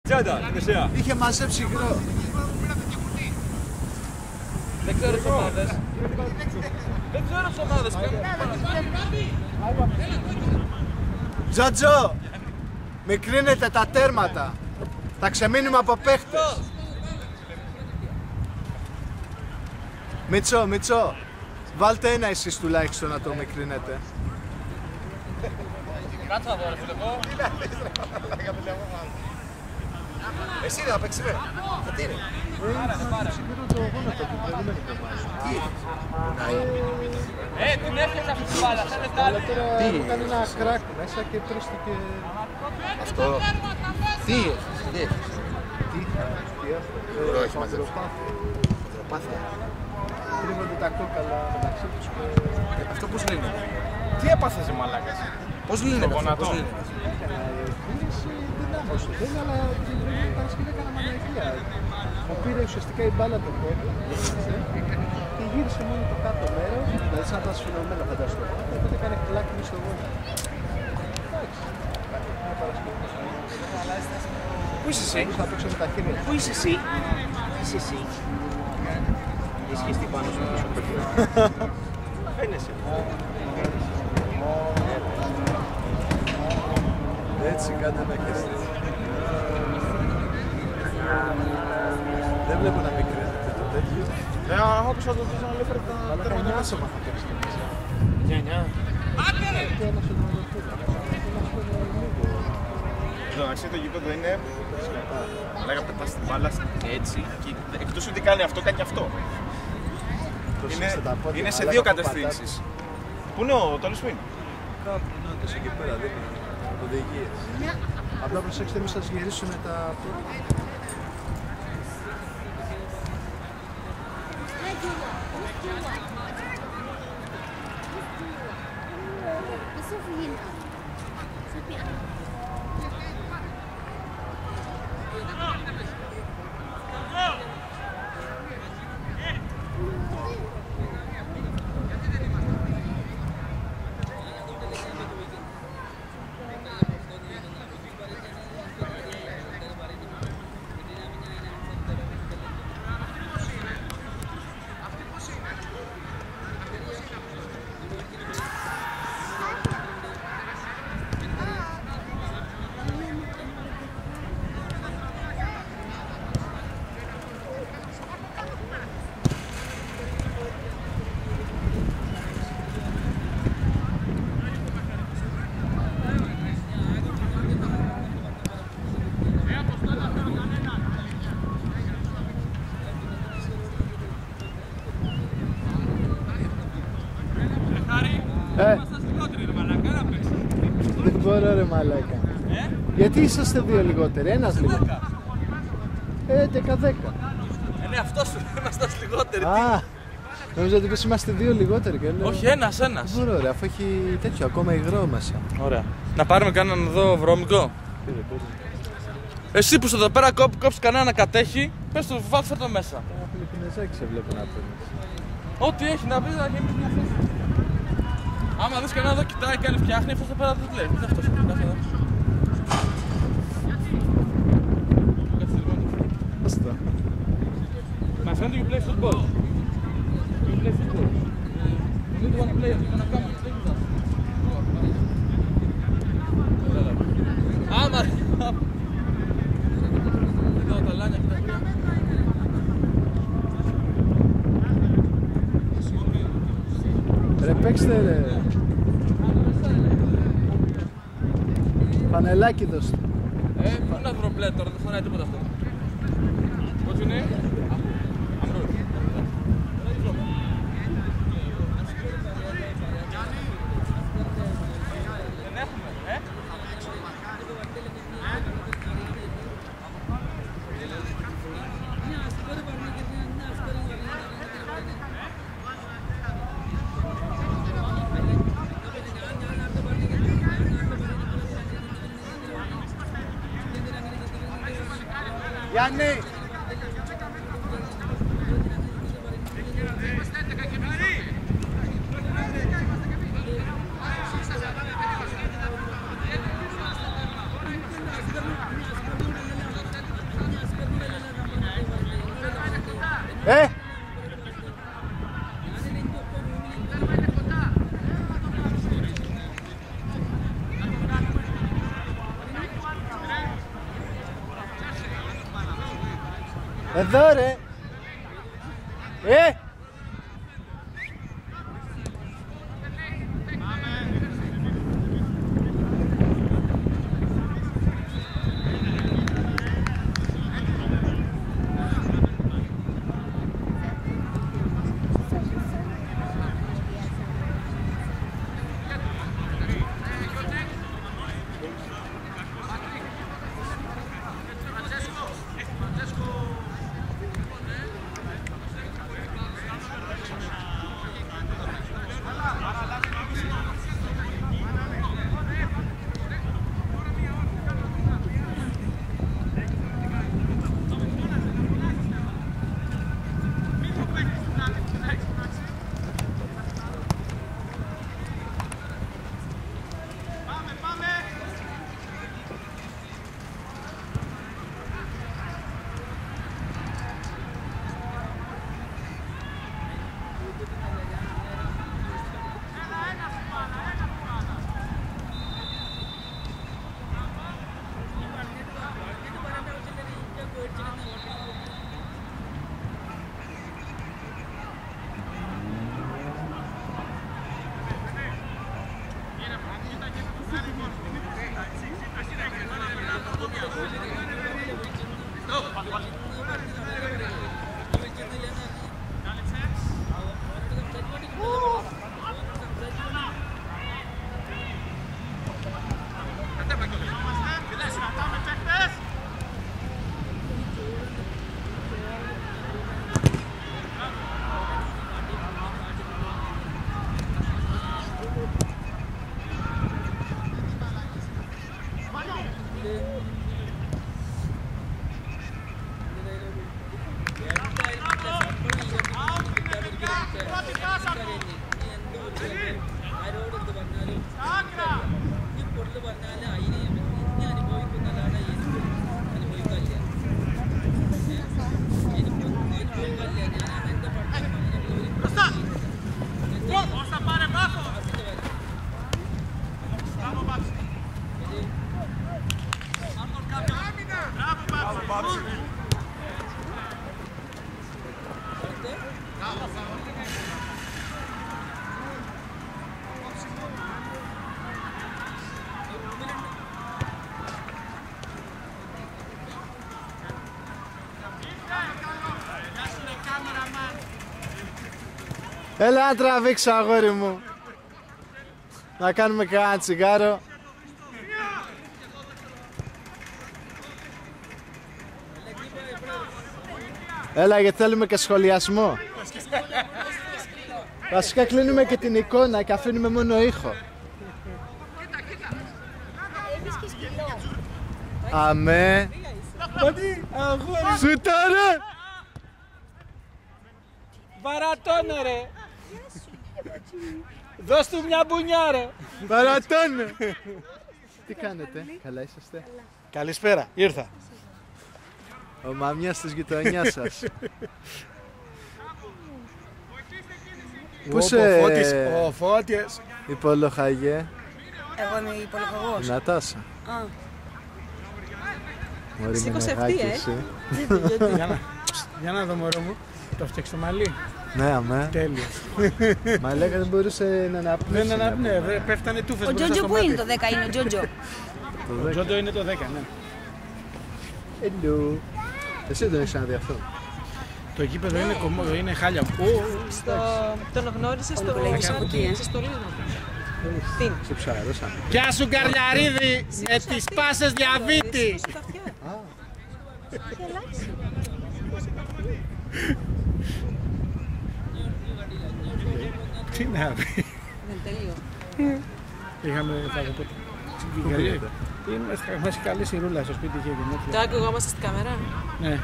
Τσάντα, μεσαία. Είχε μαζέψει υγρό. Δεν ξέρω τις ομάδες. Δεν ξέρω τις ομάδες. Τζοτζο, μικρύνετε τα τέρματα. Τα ξεμείνουμε από παίχτες. Μιτσό, βάλτε ένα εσείς τουλάχιστον να το μικρύνετε. Κάτσε να δω ρε φίλε εγώ. Εσύ δεν θα παίξεις ρε. Τι είναι. Συγκρίνω το γόνατο του προηγούμενου προβάσου. Την έφτιαξε αυτή τη μπάλα. Αλλά τώρα έκανε ένα κράκ μέσα και τρίστηκε. Αυτό. Τι έφτιαξε. Υγρό έχει μαζέψει. Υδροπάθεια. Κρύβονται τα κόκαλα μεταξύ τους. Αυτό πώς λύνεται. Τι έπαθες μαλάκας. Πώς λύνεται αυτό. Πώς λύνεται. Κίνηση δυνάμωση. Δεν είναι, αλλά την προηγούμενη Παρασκευή έκανα μαλακία. Μου πήρε ουσιαστικά η μπάλα το κόκκαλο και γύρισε μόνο το κάτω μέρος, δηλαδή σαν να ήταν σφινωμένο φανταστικό. Οπότε έκανε κλάκνη στο γόνατο. Πού είσαι εσύ. Θα παίξω με τα χέρια. Πού είσαι εσύ. Είσαι εσύ. Έχει σχεστεί πάνω σου πίσω από το χέρι. Φαίνεσαι. Έτσι κάντε ένα χέρι. Δεν βλέπω να μικρύνετε το τέτοιο. Εγώ πίσω να το δεις να λέει φέρε τα Αλλά τέρματα κανιά μέσα. σώμα θα παίξετε μέσα. 9-9. Και ένα στον Εντάξει, το γήπεδο είναι. Λέγα πετάς την μπάλα έτσι και εκτός ότι κάνει αυτό, κάνει και αυτό. Είναι σε δύο κατευθύνσεις. Πού είναι ο Τόλι Σουίν? Κάπου είναι όντως εκεί πέρα, δεν είναι οδηγίες. Απλά προσέξτε εμείς θα σας γυρίσουμε τα πόδια. Δεν μπορώ ρε μαλάκα. Γιατί είσαστε δύο λιγότεροι, ένας λιγότερο. 11-10. Ναι, αυτό σου είμαστε λιγότεροι. Α, νομίζω ότι πες είμαστε δύο λιγότεροι και λέω... Όχι, ένας. Δεν μπορώ ρε, αφού έχει τέτοιο ακόμα υγρό μέσα. Ωραία. Να πάρουμε κανέναν εδώ βρώμικο. Εσύ που στο εδώ πέρα κόψεις κανένα να κατέχει, πες του φέρ' το μέσα. Φιλιππινεζάκι σε βλέπω να παίρνεις. Ό,τι έχει να πει να γεμίσει μια θέση. Άμα δεις κανένα εδώ κοιτάει και άλλη φτιάχνει, αυτός εδώ πέρα δεν λέει. Τι είναι αυτός εδώ. Άστα. My friend, you play football. You play football. You need one player. You're gonna come and play with us. Άμα. Εδώ τα λάνια και τα τρία. Ρε παίξτε ρε. Πανελάκι δώστε. Πού να βρω μπλε τώρα, δεν χωράει τίποτα αυτό. What's your name? Αμρούς. Δεν έχουμε, Γιάννη! Εδώ ρε! Έλα να τραβήξω αγόρι μου. Να κάνουμε κανένα τσιγάρο. Έλα γιατί θέλουμε και σχολιασμό. Βασικά κλείνουμε και την εικόνα και αφήνουμε μόνο ήχο. Αμέ. Σουτάρε. Βαρατώνε ρε. Δώσ' του μια μπουνιά ρε. Βαρατώνε. Τι κάνετε, καλά είσαστε? Καλησπέρα, ήρθα. Ο μαμιάς της γειτονιάς σας. Πού σε... Ο Φώτης. Υπολοχαγέ. Εγώ είμαι υπολογαγός. Νατάσα. Μωρή με νεγάκι εσύ. Για να δω μωρό μου. Το φτιάξε το μαλλί. Ναι, αμέ. Τέλειο. Μα λέγα δεν μπορούσε να αναπνεύσει. Δεν αναπνεύει, πέφτανε τούφες Ο μπροστά Τζότζο στο που είναι μάτι. το 10 είναι ο Τζότζο. Ο Τζότζο είναι το 10, ναι. Hello. Εσύ δεν έχεις ξαναδεί αυτό? Το γήπεδο είναι κομμόδο, είναι χάλια. Τον γνώρισε στο στολίσμα. Τι είναι? Σε ψάρωσαν. Γεια σου Καρλιαρίδη, με τις πάσες διαβήτη. Τι να πει. Δεν τελείω. Είχαμε φαγοπότα. Μας έχει καλή σιρούλα στο σπίτι και γενέθλια. Το ακουγόμαστε στην κάμερα. Ναι.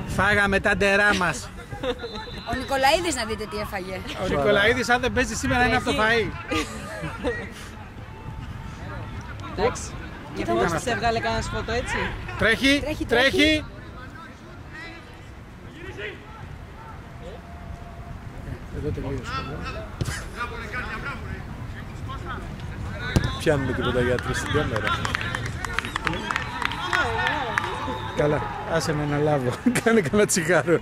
Φάγαμε τα ντερά μας. Ο Νικολαίδης να δείτε τι έφαγε. Ο Νικολαίδης αν δεν παίζει σήμερα είναι από το φαΐ. Εντάξει. Για αυτό σας έβγαλε κανένας φωτό έτσι. Τρέχει, τρέχει. Εδώ τελείωσε. Πιάνουμε τίποτα γιατροί στην κάμερα. Καλά, άσε με να λάβω. Κάνε κανένα τσιγάρο.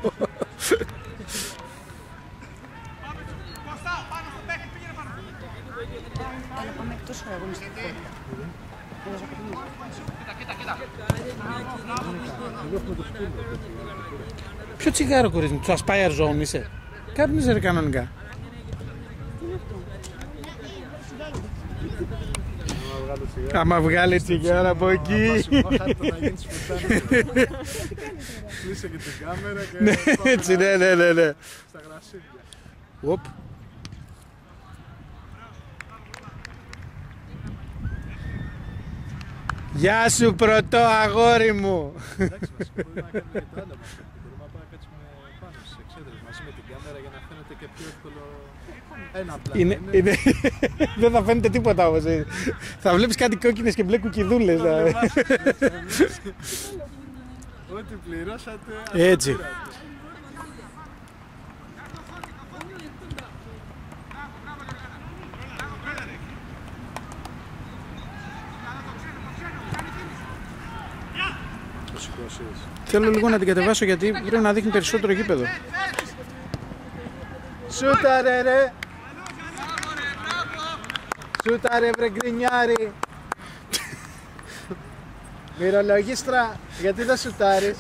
Αλλά πάμε εκτός αγωνιστικού χώρου. Ποιο τσιγάρο, κορίτσι μου, του Aspire Zone είσαι? Κάπνιζε ρε κανονικά. Άμα βγάλει τσιγάρο από εκεί. Κλείσε και την κάμερα και... Ναι, έτσι, ναι. Στα γρασίδια. Οπ. Γεια σου πρωτό αγόρι μου. Εντάξει, βασικά μπορούμε να κάνουμε και το άλλο. Μπορούμε να πάμε να κάτσουμε πάνω στις εξέδρες μαζί με την κάμερα για να φαίνεται και πιο εύκολο ένα πλάνο. Δεν θα φαίνεται τίποτα όμως. Θα βλέπεις κάτι κόκκινες και μπλε κουκκιδούλες. Ό,τι πληρώσατε. Έτσι. Θέλω λίγο να την κατεβάσω γιατί πρέπει να δείχνει περισσότερο γήπεδο. Σούταρε ρε! Σούταρε βρε γκρινιάρι! Μυρολογίστρα, γιατί δεν σουτάρεις?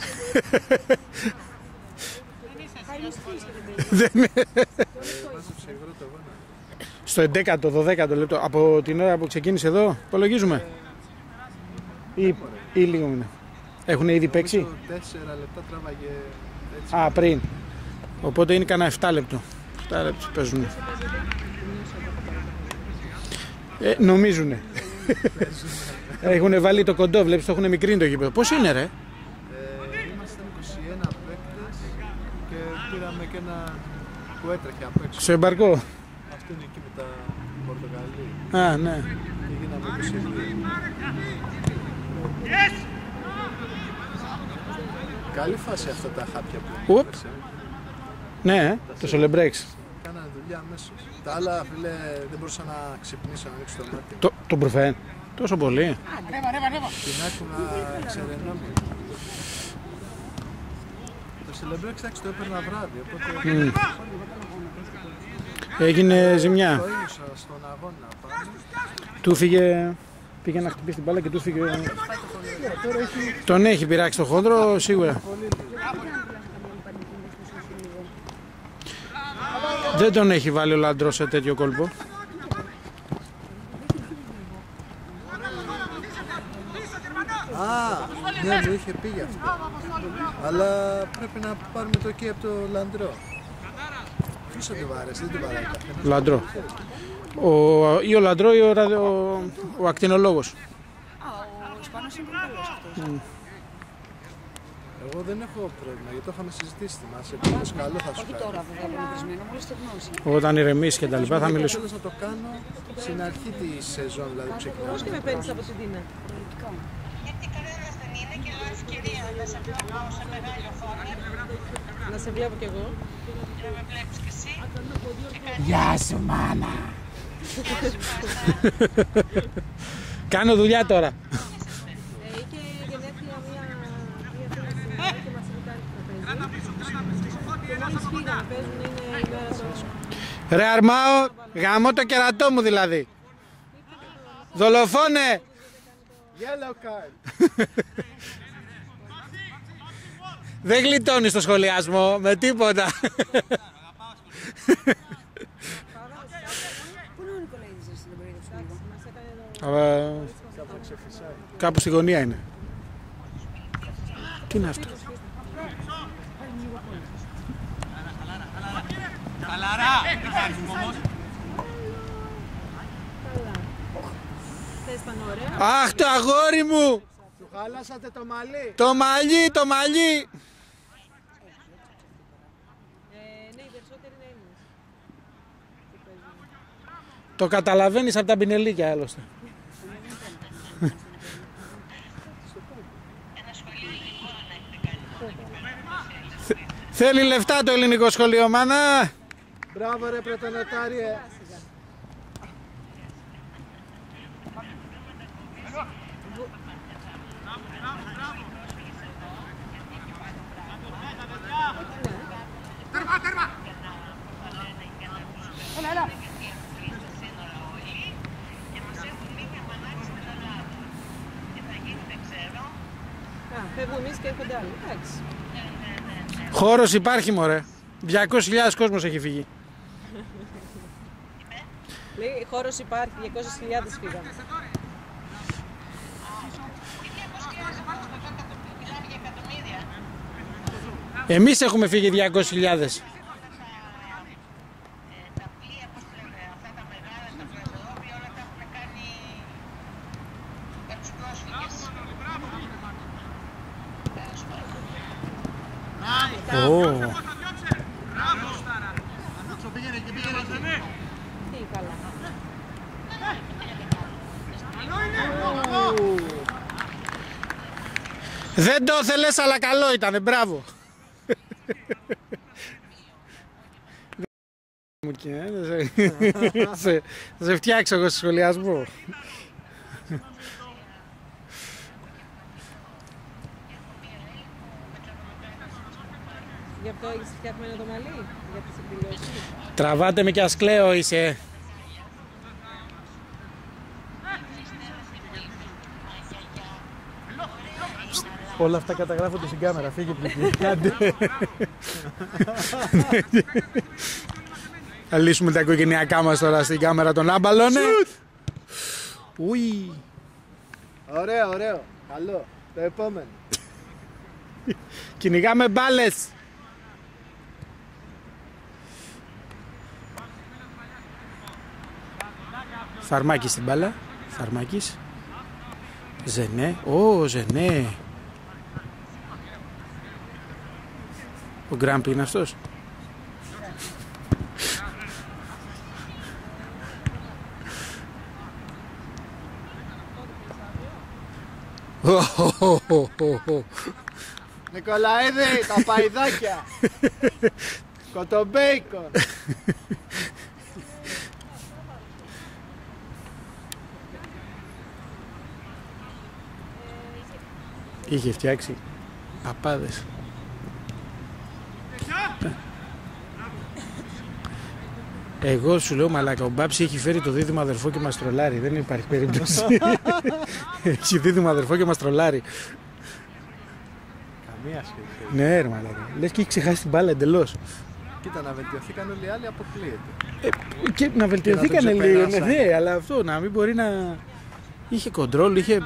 Στο 11ο, 12ο λεπτό, από την ώρα που ξεκίνησε εδώ, υπολογίζουμε. Ή λίγο είναι. Έχουν ήδη παίξει. 4 λεπτά τράβαγε έτσι. Α, πριν. Οπότε είναι κανένα 7 λεπτό. 7 λεπτό παίζουν. Νομίζουνε. Έχουν βάλει το κοντό, βλέπεις το έχουν μικρύνει το γήπεδο. Πώς είναι ρε? Ήμασταν 21 παίκτες και πήραμε και ένα που έτρεχε απ' έξω. Στο εμπαρκό. Αυτό είναι εκεί με τα Πορτογαλί. Α, ναι. Και γίναμε 22. Καλή φάση αυτά τα χάπια που Οπ. Ναι, το σολεμπρέξ. κάνανε δουλειά αμέσως. Τα άλλα, φίλε, δεν μπορούσα να ξυπνήσω, να ανοίξω το μάτι. Το προφέν. Τόσο πολύ. Την άκουγα ξερενόμουν. Το Celebrate, εντάξει, το έπαιρνα βράδυ, οπότε Έγινε ζημιά. το ένιωσα στον αγώνα πάνω. Του φύγε. Πήγε να χτυπήσει την μπάλα και του φύγε. Τον έχει πειράξει το χόντρο, σίγουρα. Δεν τον έχει βάλει ο Λαντρός σε τέτοιο κόλπο. Α, ναι, μου είχε πει γι' αυτό. Αλλά πρέπει να πάρουμε το εκεί από το Λαντρό. Ποιος θα το βάρεσε, δεν το βαράει καθένας. Λαντρό. Ή ο Λαντρό ή ο ακτινολόγος. Α, ο Ισπανός είναι πολύ καλός αυτός. Εγώ δεν έχω πρόβλημα, γιατί το είχαμε συζητήσει. Θυμάσαι, ποιος καλό θα σου Όχι κάνει. τώρα που δεν είναι πρισμένο, μόλις το γνώρισε. Όταν ηρεμήσει και τα λοιπά θα μιλήσω. Θέλω να το κάνω στην αρχή τη σεζόν, δηλαδή που ξεκινάω. Πώς και με παίρνεις από την Τίνα? Γιατί κανένας δεν είναι και λέω ευκαιρία να σε βλέπω σε μεγάλη οθόνη Να σε βλέπω κι εγώ. και να με βλέπεις κι εσύ. Γεια σου μάνα. Κάνω δουλειά τώρα. Είχε γενέθλια μία φίλη και μας invitάρει να παίζει. Και μόλις φύγανε παίζουν, είναι η μέρα του. Ρε Αρμάω, γαμώ το κερατό μου δηλαδή. Δολοφόνε. Yellow card. Δεν γλιτώνεις το σχολιασμό με τίποτα. Πού είναι ο Νικολαίδης, δεν την περίγραψε λίγο. Κάπου στη γωνία είναι. Τι είναι αυτό? Θες πάνω ωραία. Αχ, το αγόρι μου! Του χαλάσατε το μαλλί. Το μαλλί, το μαλλί! Ναι, οι περισσότεροι είναι Έλληνες. Το καταλαβαίνεις από τα πινελίκια άλλωστε. Θέλει λεφτά το ελληνικό σχολείο, μάνα! Μπράβο ρε πρωτονοτάριε. Φεύγουμε εμείς και έρχονται άλλοι. Εντάξει. Χώρος υπάρχει μωρέ. 200.000 κόσμος έχει φύγει. Λέει χώρος υπάρχει, 200.000 φύγαμε. Εμείς έχουμε φύγει 200.000. Τα πλοία, πώς λένε, αυτά τα μεγάλα, τα πλαζοδόπια, όλα τα έχουν κάνει για τους πρόσφυγες. Τι καλά. Δεν το ήθελες αλλά καλό ήτανε, μπράβο. Θα σε φτιάξω εγώ στο σχολιασμό. Γι' αυτό έχεις φτιαχμένο το μαλλί, για τις εκδηλώσεις. Τραβάτε με κι ας κλαίω είσαι. Όλα αυτά καταγράφονται στην κάμερα, φύγε πληκτή. Θα λύσουμε τα οικογενειακά μας τώρα στην κάμερα των άμπαλων. Ουι. Ωραίο, ωραίο. Καλό. Το επόμενο. Κυνηγάμε μπάλες. Φαρμάκης στην μπάλα. Φαρμάκης. Ζενέ. Ω, Ζενέ. Ο Γκράμπι είναι αυτός. Νικολαίδη, τα παϊδάκια. Κοτομπέικον. Είχε φτιάξει παπάδες. Εγώ σου λέω μαλάκα, ο Μπάψη έχει φέρει το δίδυμο αδερφό και μας τρολάρει. Δεν υπάρχει περίπτωση. Έχει δίδυμο αδερφό και μας τρολάρει. Καμία σχέση. Ναι ρε μαλάκα. Λες και έχει ξεχάσει την μπάλα εντελώς. Κοίτα, να βελτιωθήκαν όλοι οι άλλοι, αποκλείεται. Και να βελτιωθήκαν Και να τον λίγο, ξεπεράσανε. ναι, αλλά αυτό να μην μπορεί να... Είχε κοντρόλ, είχε...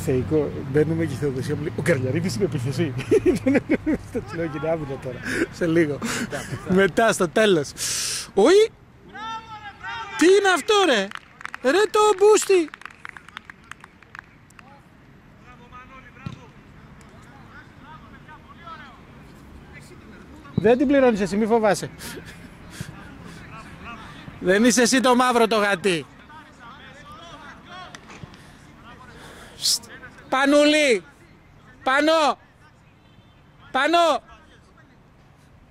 Θεϊκό, μπαίνουμε και η Θεοδοσία μου λέει, ο Καρλιαρίδης είναι επίθεση. Στο τσιλό γίνει άμυνα τώρα, σε λίγο. Μετά στο τέλος. Ουι! Τι είναι αυτό ρε! Ρε το μπούστι! Δεν την πληρώνεις εσύ, μη φοβάσαι. Δεν είσαι εσύ το μαύρο το γατί. Πανούλη! Πάνω! Πάνω!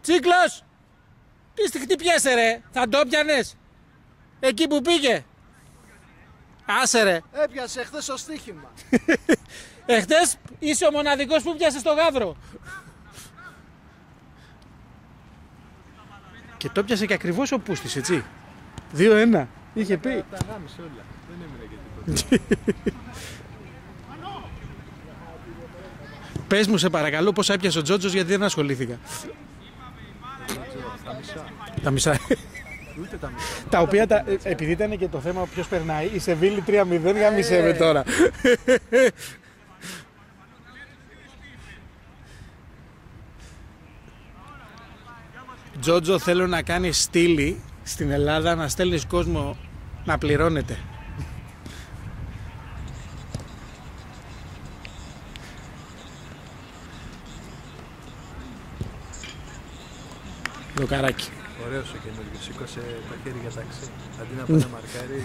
Τσίκλος! Τι χτυπιέσαι ρε! Θα το πιάνες! Εκεί που πήγε! Άσε ρε! Έπιασε χθες το στοίχημα. Εχθές είσαι ο μοναδικός που πιάσε το γάβρο. Και το πιάσε και ακριβώς ο Πούστης, έτσι. 2-1. Είχε πει. Τα γάμισε όλα. Δεν έμεινε και τίποτα. Πες μου σε παρακαλώ πώς έπιασε ο Τζότζος γιατί δεν ασχολήθηκα. Τα μισά. Τα μισά. Ούτε τα μισά. Τα οποία, επειδή ήταν και το θέμα ποιος περνάει, η Σεβίλη 3-0 γάμισε με τώρα. Τζότζο, θέλω να κάνεις στήλη στην Ελλάδα, να στέλνεις κόσμο να πληρώνεται. Δοκαράκι. Ωραίος ο καινούργιος. Σήκωσε τα χέρια για ταξί. Αντί να πάει να μαρκάρει.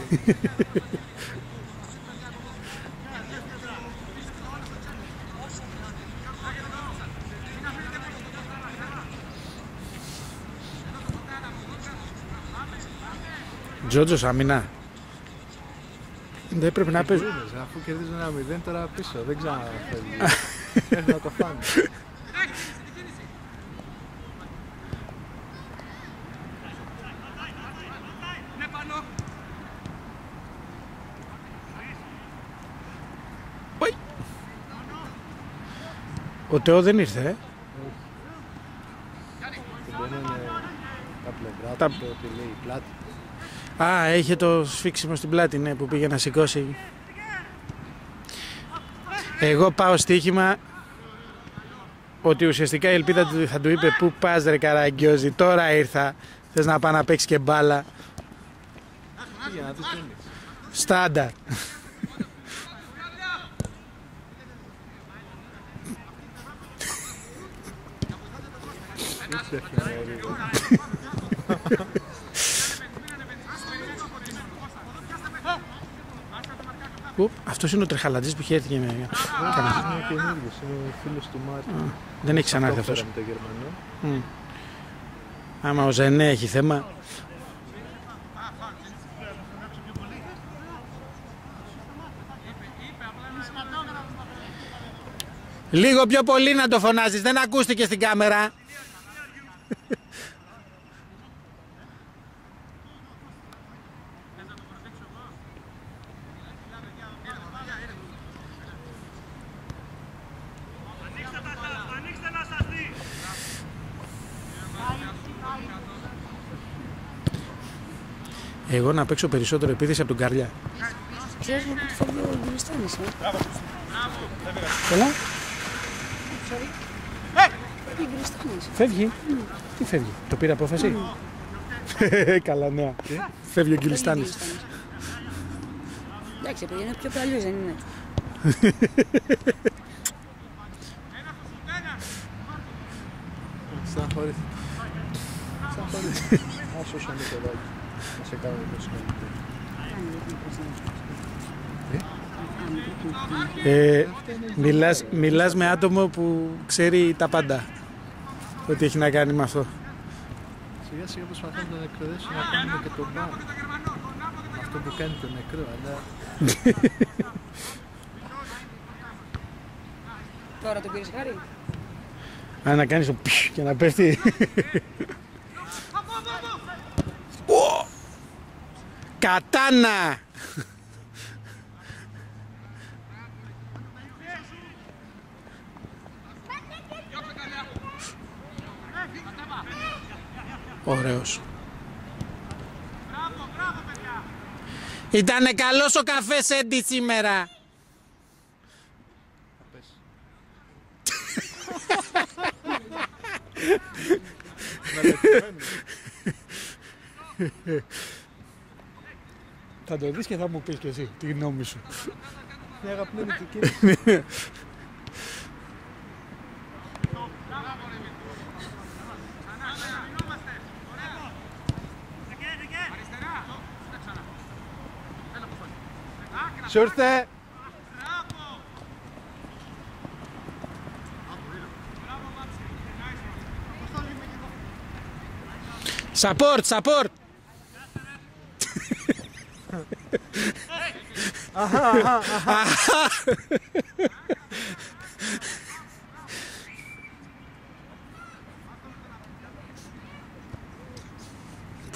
Τζότζος άμυνα. Δεν πρέπει να παίζει. Αφού κερδίζουν 1-0 τώρα πίσω, δεν ξαναφεύγει. Πρέπει να το φάνε. Ο Τεό δεν ήρθε, Την μπαίνουν τα πλευρά του, ό,τι λέει η πλάτη. Α, είχε το σφίξιμο στην πλάτη, ναι, που πήγε να σηκώσει. Εγώ πάω στοίχημα ότι ουσιαστικά η ελπίδα του θα του είπε πού πας ρε Καραγκιόζη, τώρα ήρθα, θες να πάω να παίξεις και μπάλα. Για να δεις τένις. Στάνταρ. Αυτός είναι ο τρεχαλατζής που είχε έρθει και με... Είναι καινούργιος, είναι φίλος του Μάρτιν. Δεν έχει ξανάρθει αυτός. Με τον Γερμανό. Άμα ο Ζενέ έχει θέμα. Λίγο πιο πολύ να το φωνάζεις, δεν ακούστηκε στην κάμερα. Εγώ να παίξω περισσότερο επίθεση από τον Καρλιά. Ξέρεις που του φεύγει ο Γκυλιστάνης, Έλα. Τι Γκυλιστάνης. Φεύγει. Τι φεύγει. Το πήρε απόφαση. Καλά νέα. Φεύγει ο Γκυλιστάνης. Εντάξει, παιδί, είναι πιο παλιός, δεν είναι. Στεναχωρήθηκα. Άσο ο Νικολάκη. Να σε κάνω το συγχαρητήρια. Μιλάς με άτομο που ξέρει τα πάντα. Ό,τι έχει να κάνει με αυτό. Σιγά σιγά προσπαθούν να τον εκπαιδεύσουν να κάνουμε και τον μπαρ. Αυτό που κάνει τον νεκρό, αλλά... Τώρα τον πήρες χάρη. Να κάνεις το πισ και να πέφτει. Κατάνα! Ωραίος. Ήτανε καλός ο καφές Έντι σήμερα. Θα το δεις και θα μου πεις και εσύ τη γνώμη σου. Είναι αγαπημένη του κύριε. Σου ήρθε! Support, support!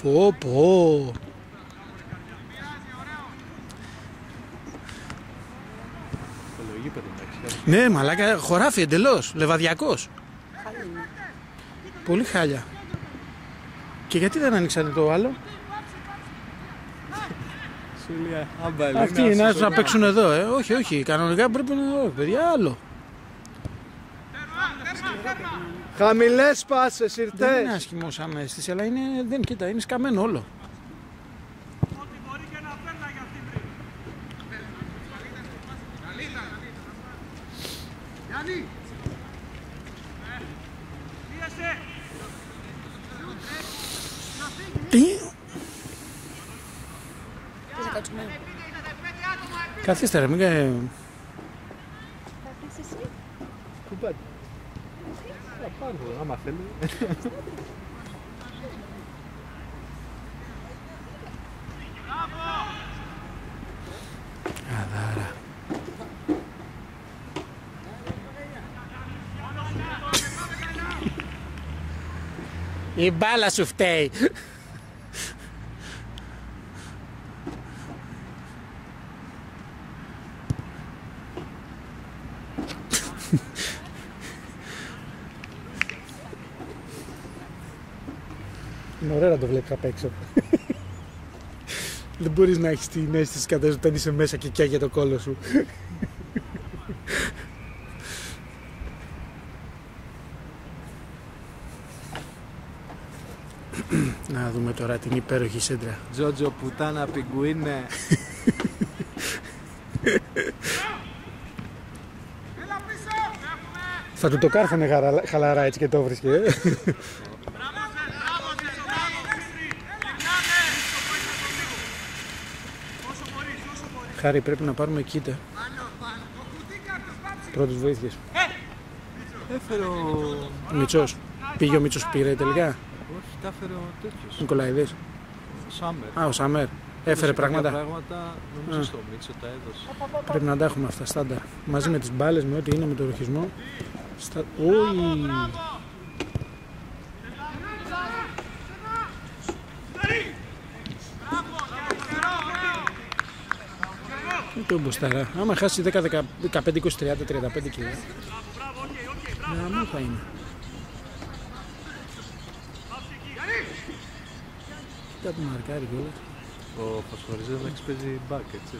Πω πω! Ναι, μαλάκα, χωράφι εντελώς, λεβαδιακός. Πολύ χάλια. Και γιατί δεν ανοίξανε το άλλο? Αυτοί είναι να παίξουν εδώ, όχι, όχι, κανονικά πρέπει να... παιδιά, άλλο. Χαμηλές πάσες ήρθες. Δεν είναι άσχημο σαν αίσθηση, αλλά είναι, δεν, κοίτα, είναι σκαμμένο όλο. Τι? Καθίστε ρε, μην κάνει... Πού πάτε? Θα πάρω, άμα θέλει. Η μπάλα σου φταίει. Είναι ωραίο να το βλέπεις απ' έξω. Δεν μπορείς να έχεις την αίσθηση κατά όταν είσαι μέσα και καίγεται το κόλο σου. Να δούμε τώρα την υπέροχη σέντρα. Τζότζο πουτάνα πιγκουίνε. Θα του το κάρφωνε χαλαρά έτσι και το βρίσκε. Χάρη, πρέπει να πάρουμε κοίτα. Πρώτες βοήθειες. Έφερε ο Μητσός. Πήγε ο Μητσός, πήρε τελικά. Όχι, τα έφερε ο τέτοιος. Νικολαίδης. Σάμερ. Α, ο Σαμέρ. Έφερε πράγματα. Πράγματα νομίζω στο Μίτσο τα έδωσε. Πρέπει να τα έχουμε αυτά στάνταρ. Μαζί με τις μπάλες, με ό,τι είναι, με το ροχισμό. Ουι. Το μπουσταρά. Άμα χάσει 10, 15, 20, 30, 35 κιλά. Να μου θα είναι. Κοίτα που μαρκάρει κιόλας. Ο Φωσφοριζέναξ παίζει μπακ, έτσι,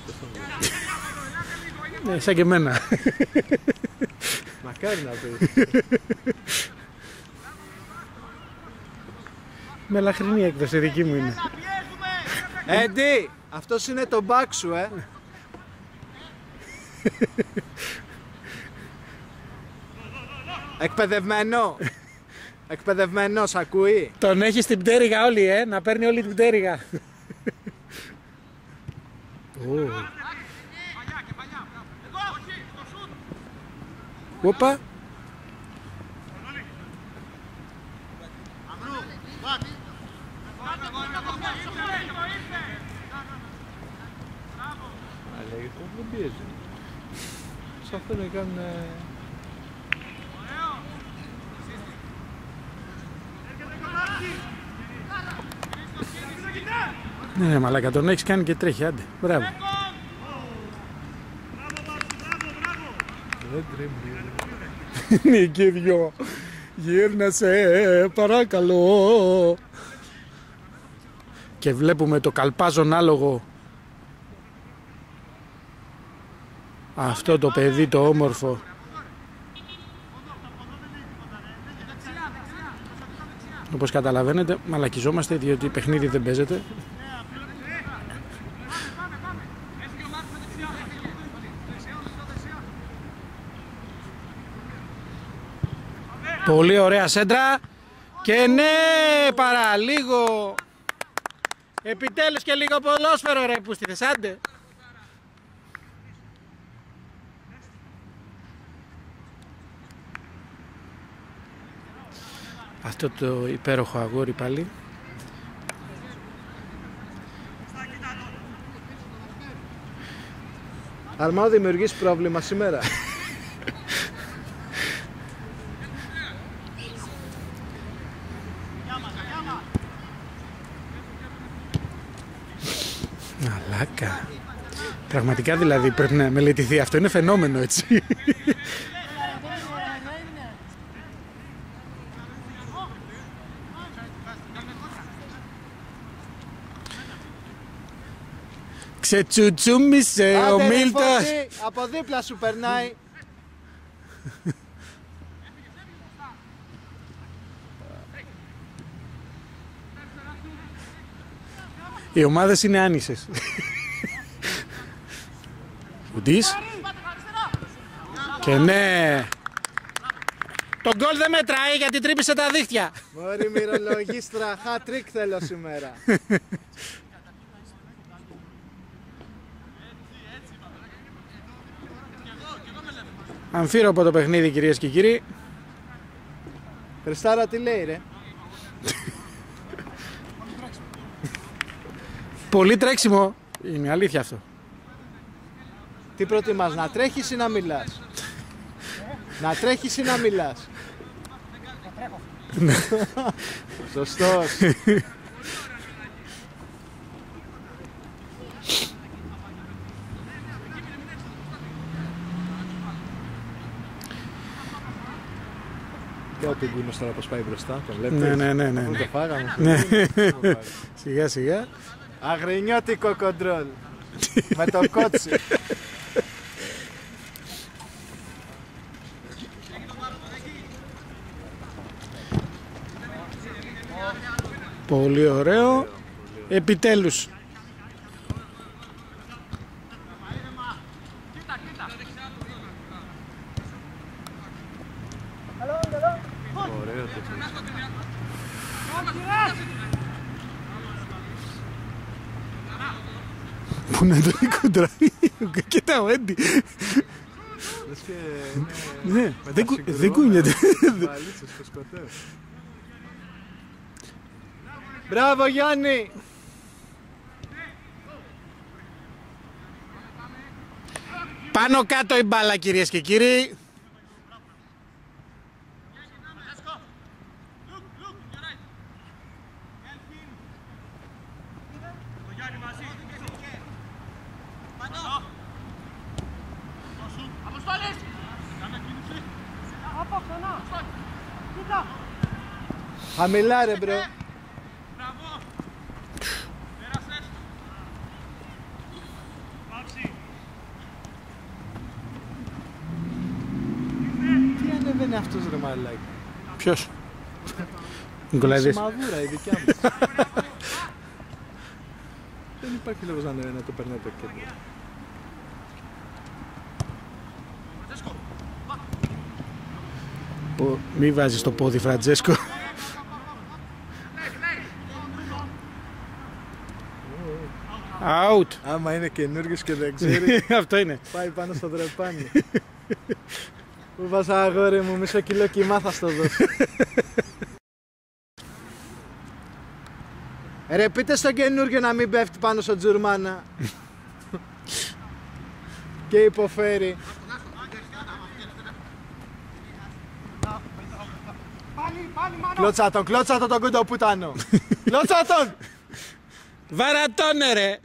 Ναι, σαν και εμένα. μακάρι να παίζει. Μελαχρινή έκδοση, δική μου είναι. Έντι, αυτός είναι το μπακ σου, Εκπαιδευμένο. Εκπαιδευμένος, ακούει. Τον έχει στην πτέρυγα όλοι, να παίρνει όλη την πτέρυγα. Οπα. Αλλά δεν πιέζει. Προσπαθούν να κάνουν... Ναι, μαλάκα, τον έχεις κάνει και τρέχει, άντε. Μπράβο. Δεν τρέμει. Ναι, και δυο. Γύρνα σε, παρακαλώ. Και βλέπουμε το καλπάζον άλογο. Αυτό το παιδί το όμορφο. Όπως καταλαβαίνετε, μαλακιζόμαστε διότι παιχνίδι δεν παίζεται. Πολύ ωραία σέντρα. Και ναι, παραλίγο. Επιτέλους και λίγο ποδόσφαιρο ρε που στήθες, άντε. Αυτό το υπέροχο αγόρι πάλι. Αρμάω, δημιουργείς πρόβλημα σήμερα. Μαλάκα. Πραγματικά δηλαδή πρέπει να μελετηθεί. Αυτό είναι φαινόμενο, έτσι. Ξετσουτσούμισε ο Μίλτος. Από δίπλα σου περνάει. Οι ομάδες είναι άνισες. Ουντής. Και ναι. Το γκολ δεν μετράει γιατί τρύπησε τα δίχτυα. Μωρή μυρολογίστρα, hat-trick θέλω σήμερα. Αμφίροπο το παιχνίδι, κυρίες και κύριοι. Χριστάρα τι λέει ρε. Πολύ τρέξιμο. Είναι αλήθεια αυτό. Τι προτιμάς, να τρέχεις ή να μιλάς? Να τρέχεις ή να μιλάς? Σωστός. Και ο Πιγκούνος τώρα πως πάει μπροστά, τον βλέπετε. Ναι. Πού το φάγαμε. Ναι. Σιγά σιγά. Αγρινιώτικο κοντρόλ. Με το κότσι. Πολύ ωραίο. Επιτέλους. Ωραίο το Πού να το κοντράει. Κοίτα ο Έντι. Ναι, δεν κούνιεται. Βαλίτσες στο σκοτέρ. Μπράβο Γιάννη! Πάνω κάτω η μπάλα, κυρίες και κύριοι. Χαμηλά ρε μπρο. Τι ανέβαινε αυτός ρε μαλάκι. Ποιος? Νικολαίδης. Μαδούρα η δικιά μου. Δεν υπάρχει λόγος να ανέβαινε να το περνάει το κέντρο. Μη βάζεις το πόδι, Φραντζέσκο. Out. Άμα είναι καινούργιος και δεν ξέρει, Αυτό είναι. πάει πάνω στο δρεπάνι. Πού πας αγόρι μου, μισό κιλό κιμά θα στο δώσω. Ρε πείτε στον καινούργιο να μην πέφτει πάνω στο τζουρμάνα. Και υποφέρει. Κλώτσα τον κούντο πουτάνο. Κλώτσα τον! Βαρατώνε ρε.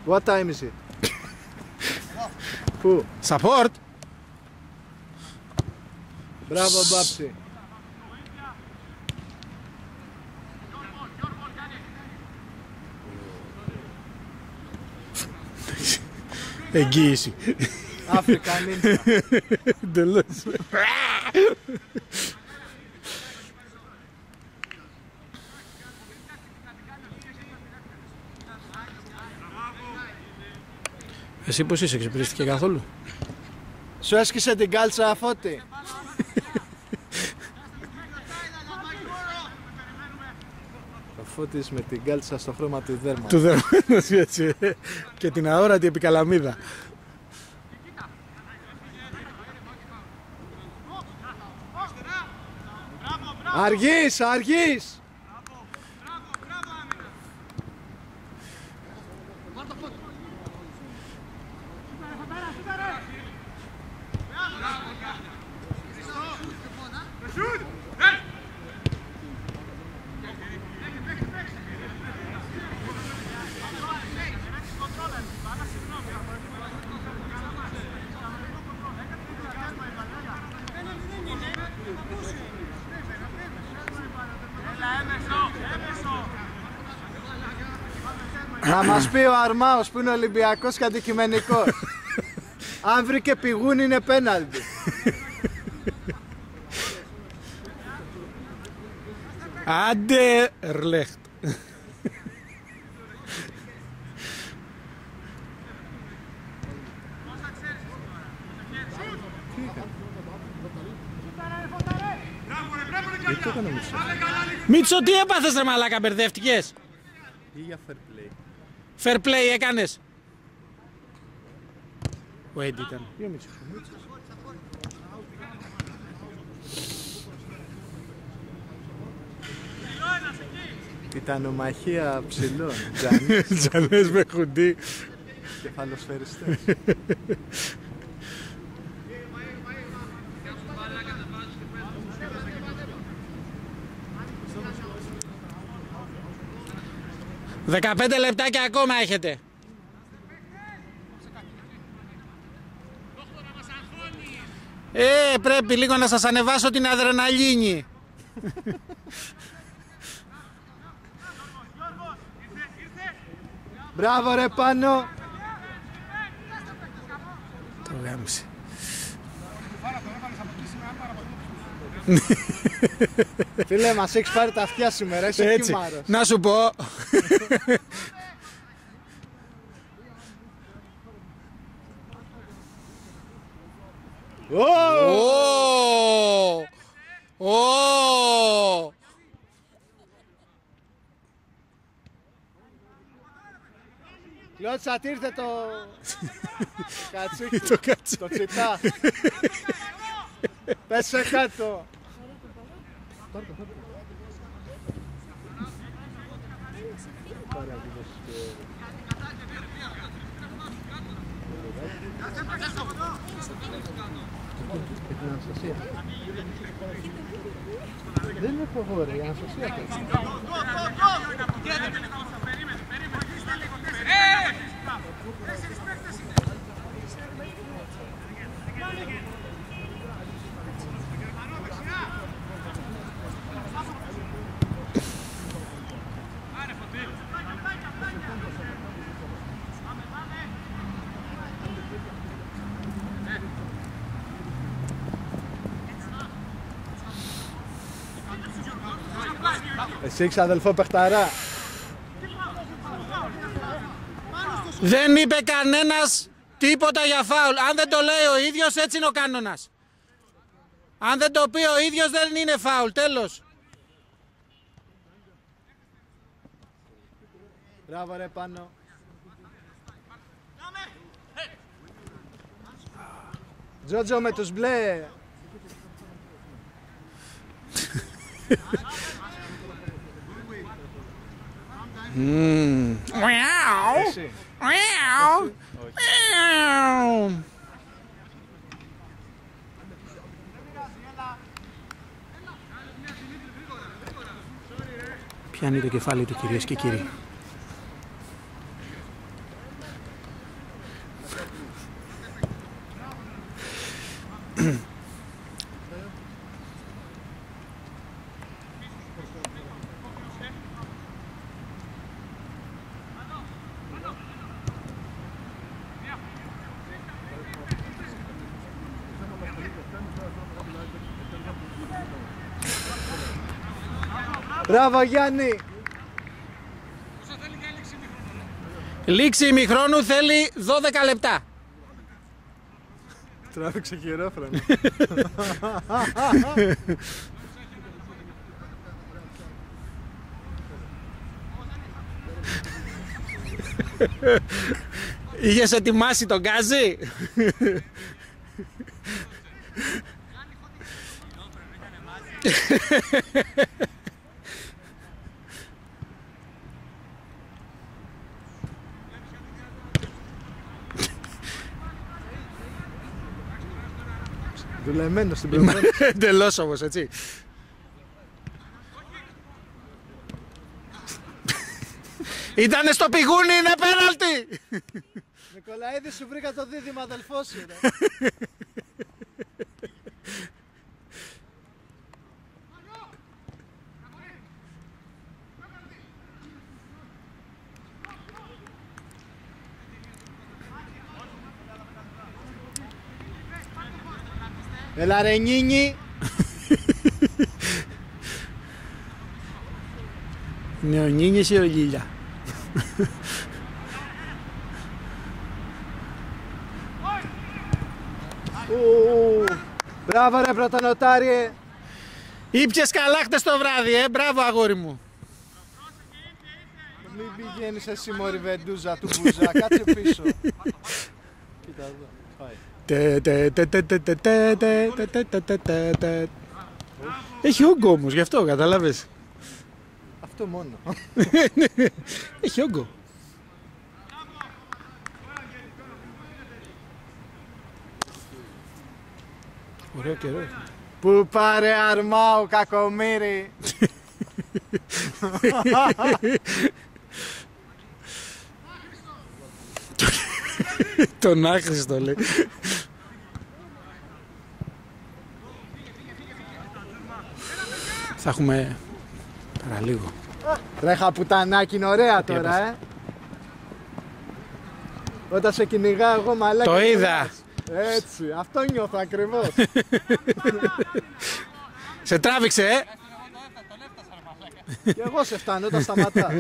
What time is it? Πού? Support. Μπράβο Μπάψη. Εγγύηση. Αφρικανή. Εντελώς. Εσύ πώς είσαι, ξεπηρίστηκε καθόλου? Σου έσκησε την κάλτσα Φώτη. Ο Φώτης με την κάλτσα στο χρώμα του δέρματος. Του δέρματος, έτσι. Και την αόρατη επικαλαμίδα. Αργείς! Να μας πει ο Αρμάος που είναι Ολυμπιακός και αντικειμενικός. Αν βρήκε πηγούν είναι πέναλτι. Άντε ρλέχτ. Μίτσο, τι έπαθες ρε μαλάκα, μπερδεύτηκες? Ή για fair play. Fair play έκανες? Ο Έντι ήταν. Ή ο Μίτσος? Τιτανομαχία ψηλών. Τζανές με χουντί. Κεφαλοσφαιριστές. «15 λεπτάκια ακόμα έχετε». Πρέπει λίγο να σας ανεβάσω την αδρεναλίνη. Μπράβο ρε Πάνο. Το γάμισε. Φίλε, μας έχεις πάρει τα αυτιά σήμερα, είσαι κύμαρος. Να σου πω. Κλώτσα, τι ήρθε το Το κάτσι. το τσιτά. Πέσε κάτω. Δεν είναι φοβόρη, η Αναστασία. Εσύ έχεις αδελφό παιχταρά. Δεν είπε κανένας τίποτα για φάουλ. Αν δεν το λέει ο ίδιος, έτσι είναι ο κανόνας. Αν δεν το πει ο ίδιος, δεν είναι φάουλ. Τέλος. Μπράβο ρε Πάνο. Τζότζο με τους μπλε. Εσύ. Πιάνει το κεφάλι του, κυρίες και κύριοι. Μπράβο Γιάννη. Λήξη ημιχρόνου θέλει 12 λεπτά. Τράβηξε χειρόφρονο. Είχες ετοιμάσει τον γκάζι? Δουλεμένο στην προηγούμενη. Εντελώς όμως, έτσι. Ήτανε στο πηγούνι, είναι πέναλτι. Νικολαίδη, σου βρήκα το δίδυμα αδελφό σου. Έλα ρε Νίνι. Είναι ο Νίνις ή ο Λίλια? Μπράβο ρε πρωτονοτάριε. Ήπιες καλά χτες το βράδυ, μπράβο αγόρι μου. Μην πηγαίνεις εσύ μωρή βεντούζα του μπουζά, κάτσε πίσω. Κοίτα εδώ, πάει. Έχει όγκο όμως, γι' αυτό κατάλαβες. Αυτό αυτό μόνο. Έχει όγκο. Ωραίο καιρό. Πού πάρε Αρμάου, κακομοίρη. Τον άχρηστο λέει. Θα έχουμε παραλίγο. Τρέχα πουτανάκι, είναι ωραία τώρα, Όταν σε κυνηγάω εγώ μαλάκα. Το είδα. Έτσι, αυτό νιώθω ακριβώς. Σε τράβηξε, Και εγώ σε φτάνω όταν σταματάς.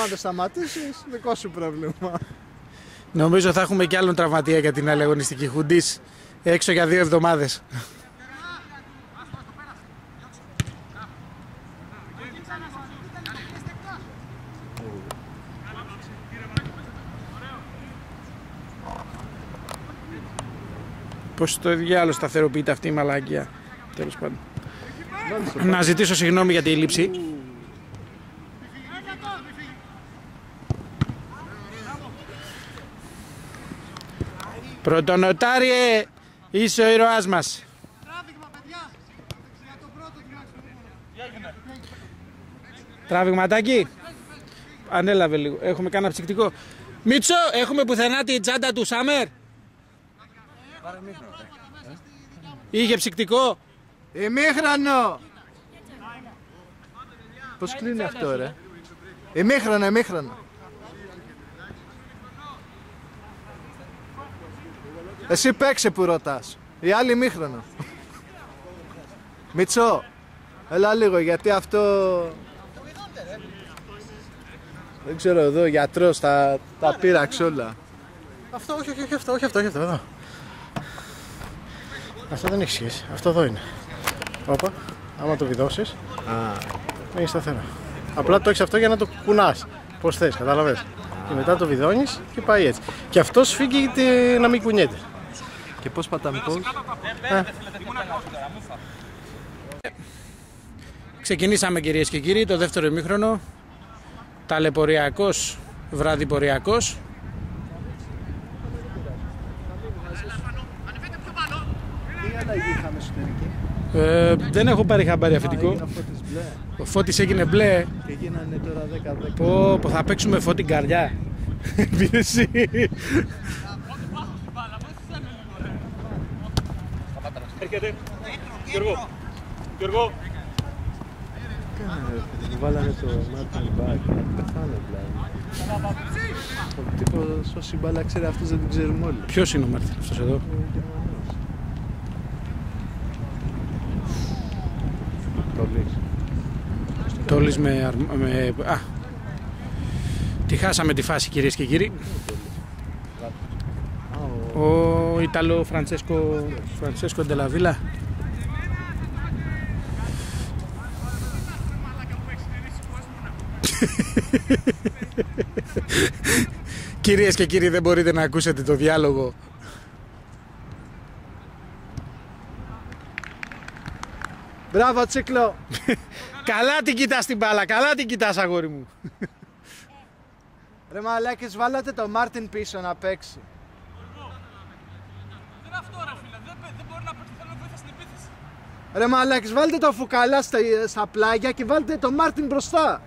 Αν δεν σταματήσεις, δικό σου πρόβλημα. Νομίζω θα έχουμε κι άλλον τραυματία για την άλλη αγωνιστική. Χουντής έξω για 2 εβδομάδες. Πώς το διάλογο σταθεροποιείται αυτή η μαλακία. Τέλος πάντων. Να ζητήσω συγγνώμη για τη λήψη. Πρωτονοτάριε, είσαι ο ήρωάς μας. Τράβηγματάκι. Ανέλαβε λίγο. Έχουμε κανένα ψυκτικό. Μίτσο, έχουμε πουθενά την τσάντα του Σάμερ. Είχε ψυκτικό. Ημίχρονο! Πώς κλείνει αυτό, ρε? Ημίχρονο. Εσύ παίξε που ρωτάς. Οι άλλοι ημίχρονο. Μιτσό, έλα λίγο γιατί αυτό... Δεν ξέρω εδώ, γιατρός, τα πείραξε όλα. Αυτό, όχι αυτό, εδώ. Αυτό δεν έχει σχέση, αυτό εδώ είναι. Όπα, άμα το βιδώσεις, είναι σταθερό. Απλά το έχεις αυτό για να το κουνάς, πώς θες, κατάλαβες. Και μετά το βιδώνεις και πάει έτσι. Και αυτό σφίγγει να μην κουνιέται. Και πώς πατάμε πώς? Ξεκινήσαμε κυρίες και κύριοι το δεύτερο ημίχρονο. Ταλαιπωριακός, βραδιποριακός. Τι αλλαγή είχαμε εσωτερική? Δεν έχω πάρει χαμπάρι αφεντικό. Ο Φώτης έγινε μπλε. Και γίνανε τώρα 10-10. Πω, θα παίξουμε Φώτη καρδιά. Πίεση. Έρχεται. Γιώργο. Βάλανε το Μάρτιν Μπάκ. Πεθάνε πλάι. Ο τύπος όση μπάλα ξέρει αυτός δεν την ξέρουμε όλοι. Ποιος είναι ο Μάρτιν αυτός εδώ? Τόλης με... Τη χάσαμε τη φάση κυρίες και κύριοι. Ο Ιταλό Φραντσέσκο Ντελαβίλα. Κυρίες και κύριοι, δεν μπορείτε να ακούσετε το διάλογο. Μπράβο Τσίκλο! Καλά την κοιτάς την μπάλα, καλά την κοιτάς αγόρι μου. Ρε μαλάκες, βάλατε το Μάρτιν πίσω να παίξει. Δεν είναι αυτό ρε φίλε, δεν μπορεί να πει ότι θέλω να βοήθεια στην επίθεση. Ρε μαλάκες, βάλτε το Φουκαλά στα πλάγια και βάλτε το Μάρτιν μπροστά.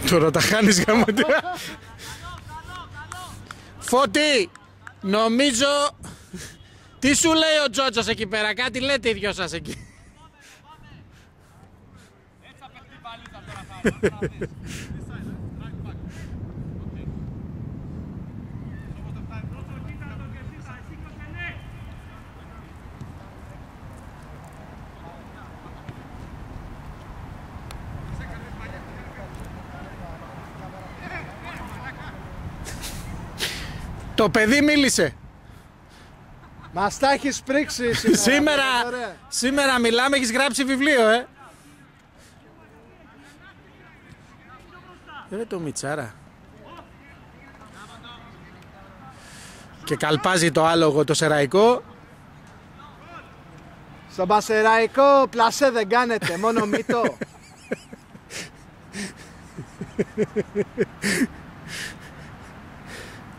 Τώρα τα χάνεις γαμωτέα. Φώτη, νομίζω... Τι σου λέει ο Τζότζος εκεί πέρα, κάτι λέτε οι δυο σας εκεί. Το παιδί μίλησε. Μας τα έχεις πρίξει Σήμερα μιλάμε, έχεις γράψει βιβλίο, Ρε το Μιτσάρα. Και καλπάζει το άλογο το σεραϊκό. Στο Πασεραϊκό πλασέ δεν κάνετε, μόνο μύτο.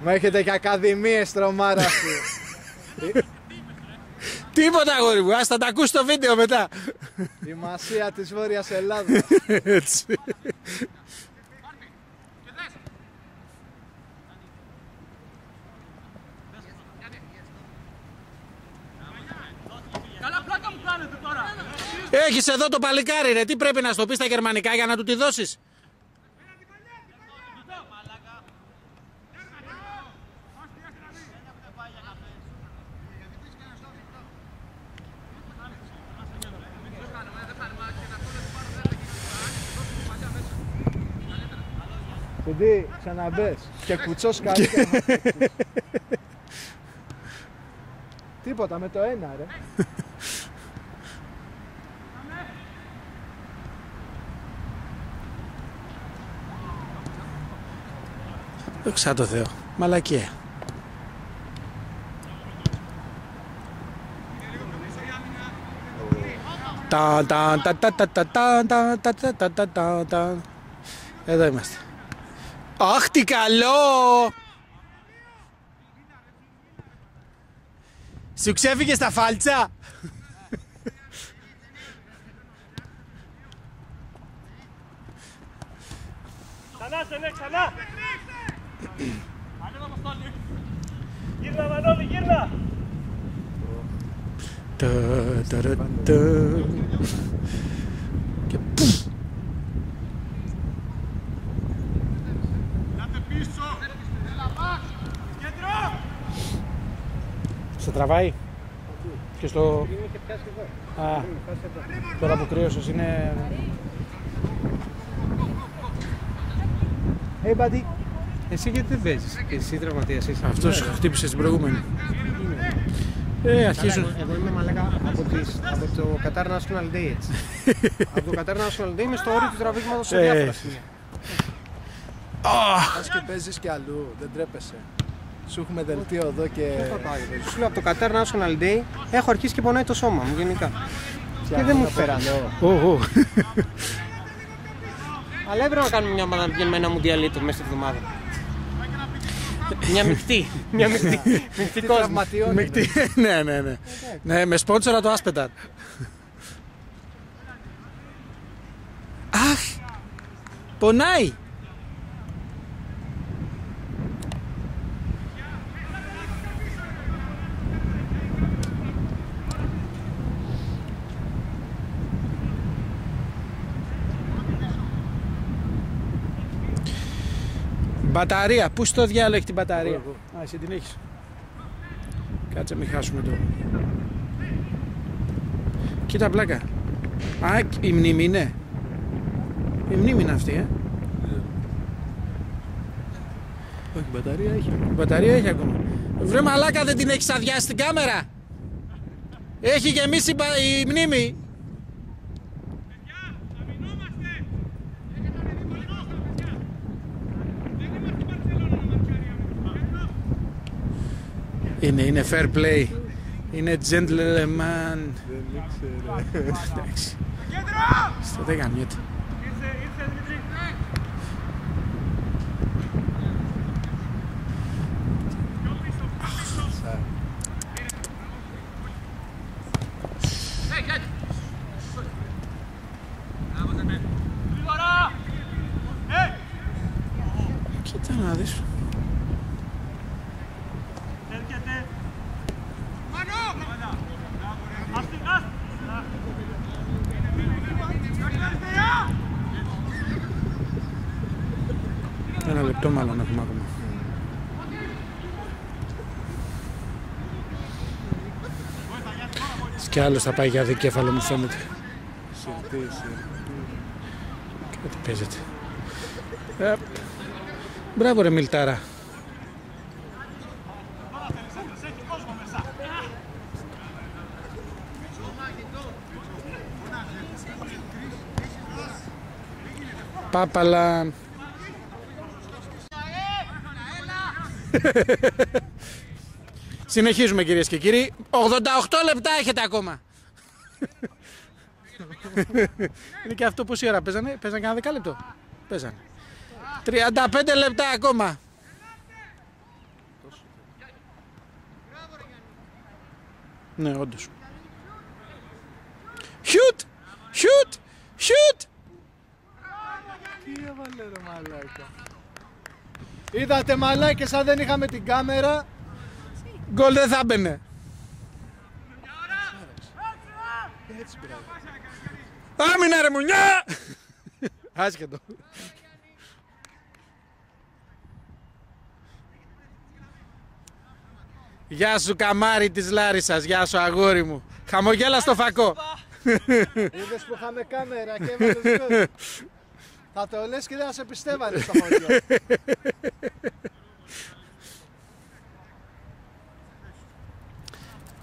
Μα έχετε και ακαδημίες τρομάρα σου. Τίποτα αγόρι μου, ας θα τα ακούς στο βίντεο μετά. Η μασία της Βόρειας Ελλάδας. Έτσι. Καλά πλάκα μου κάνετε τώρα. Έχεις εδώ το παλικάρι ρε, τι πρέπει να στο πεις στα γερμανικά για να του τη δώσεις. Κουντί, ξαναμπες. Και κουτσός καλύτερα. Τίποτα με το ένα ρε. Δόξα τω Θεώ, μαλακία. Εδώ είμαστε. Αχ, τι καλό! Σου ξέφυγε στα φάλτσα! Ξανά, Σενέ, ξανά! Ανέβα Αποστόλη! Γύρνα, Μανώλη, γύρνα! Και πουμ! Σε τραβάει και στο... Α, τώρα που κρύωσες είναι... Hey buddy. Εσύ γιατί δεν παίζεις, εσύ τραυματίας είσαι. Αυτός χτύπησε στην προηγούμενη. Αρχίζουν. Εγώ είμαι μαλάκα από το Qatar National Day έτσι. Από το Qatar National Day είμαι στο όριο του τραβήγματος σε διάφορα σημεία. Ας και παίζεις κι αλλού, δεν τρέπεσαι. Σου έχουμε δελτίο εδώ και... Σου λέω από το Qatar National Day έχω αρχίσει και πονάει το σώμα μου γενικά. Και δεν μου έχει περάσει. Αλλά έπρεπε να κάνουμε μια ομάδα με ένα μουντιαλίτο μέσα στη εβδομάδα. Μια μεικτή. Μια μεικτή κόσμο. Ναι, με σπόνσορα το Άσπεταρ. Αχ, πονάει. Μπαταρία, πού στο διάλογο έχει την μπαταρία? Α, εσύ την έχεις. Κάτσε μην χάσουμε το. Κοίτα πλάκα. Α, η μνήμη είναι. Η μνήμη είναι αυτή, Όχι, μπαταρία έχει. Η μπαταρία έχει ακόμα. Βρε μαλάκα, δεν την έχεις αδειάσει την κάμερα? Έχει γεμίσει η μνήμη. Είναι fair play. Είναι gentleman. Εντάξει. Στο δεν γαμιέται. Κοίτα να δεις. Ένα λεπτό μάλλον έχουμε ακόμα. Κι άλλος θα πάει για δικέφαλο μου φαίνεται. Κάτι παίζεται. Μπράβο ρε Μιλτάρα. Πάπαλα. Συνεχίζουμε κυρίες και κύριοι. 88 λεπτά έχετε ακόμα. Είναι και αυτό πόση ώρα παίζανε. Παίζανε κανένα 10 λεπτό. Παίζανε 35 λεπτά ακόμα. Ναι, όντως. Shoot! Shoot! Shoot! Τι έβαλε ρε μαλάκα. Είδατε μαλάκες, αν δεν είχαμε την κάμερα Γκολ δεν θα μπαινε. έτσι πειράζει. Άμυνα ρε μουνιά! Άσχετο. Γεια σου καμάρι της Λάρισσας, γεια σου αγόρι μου. Χαμογέλα στο φακό. Είδες που είχαμε κάμερα και έβαλες γκολ. Θα το λες και δεν θα σε πιστεύανε στο χωριό.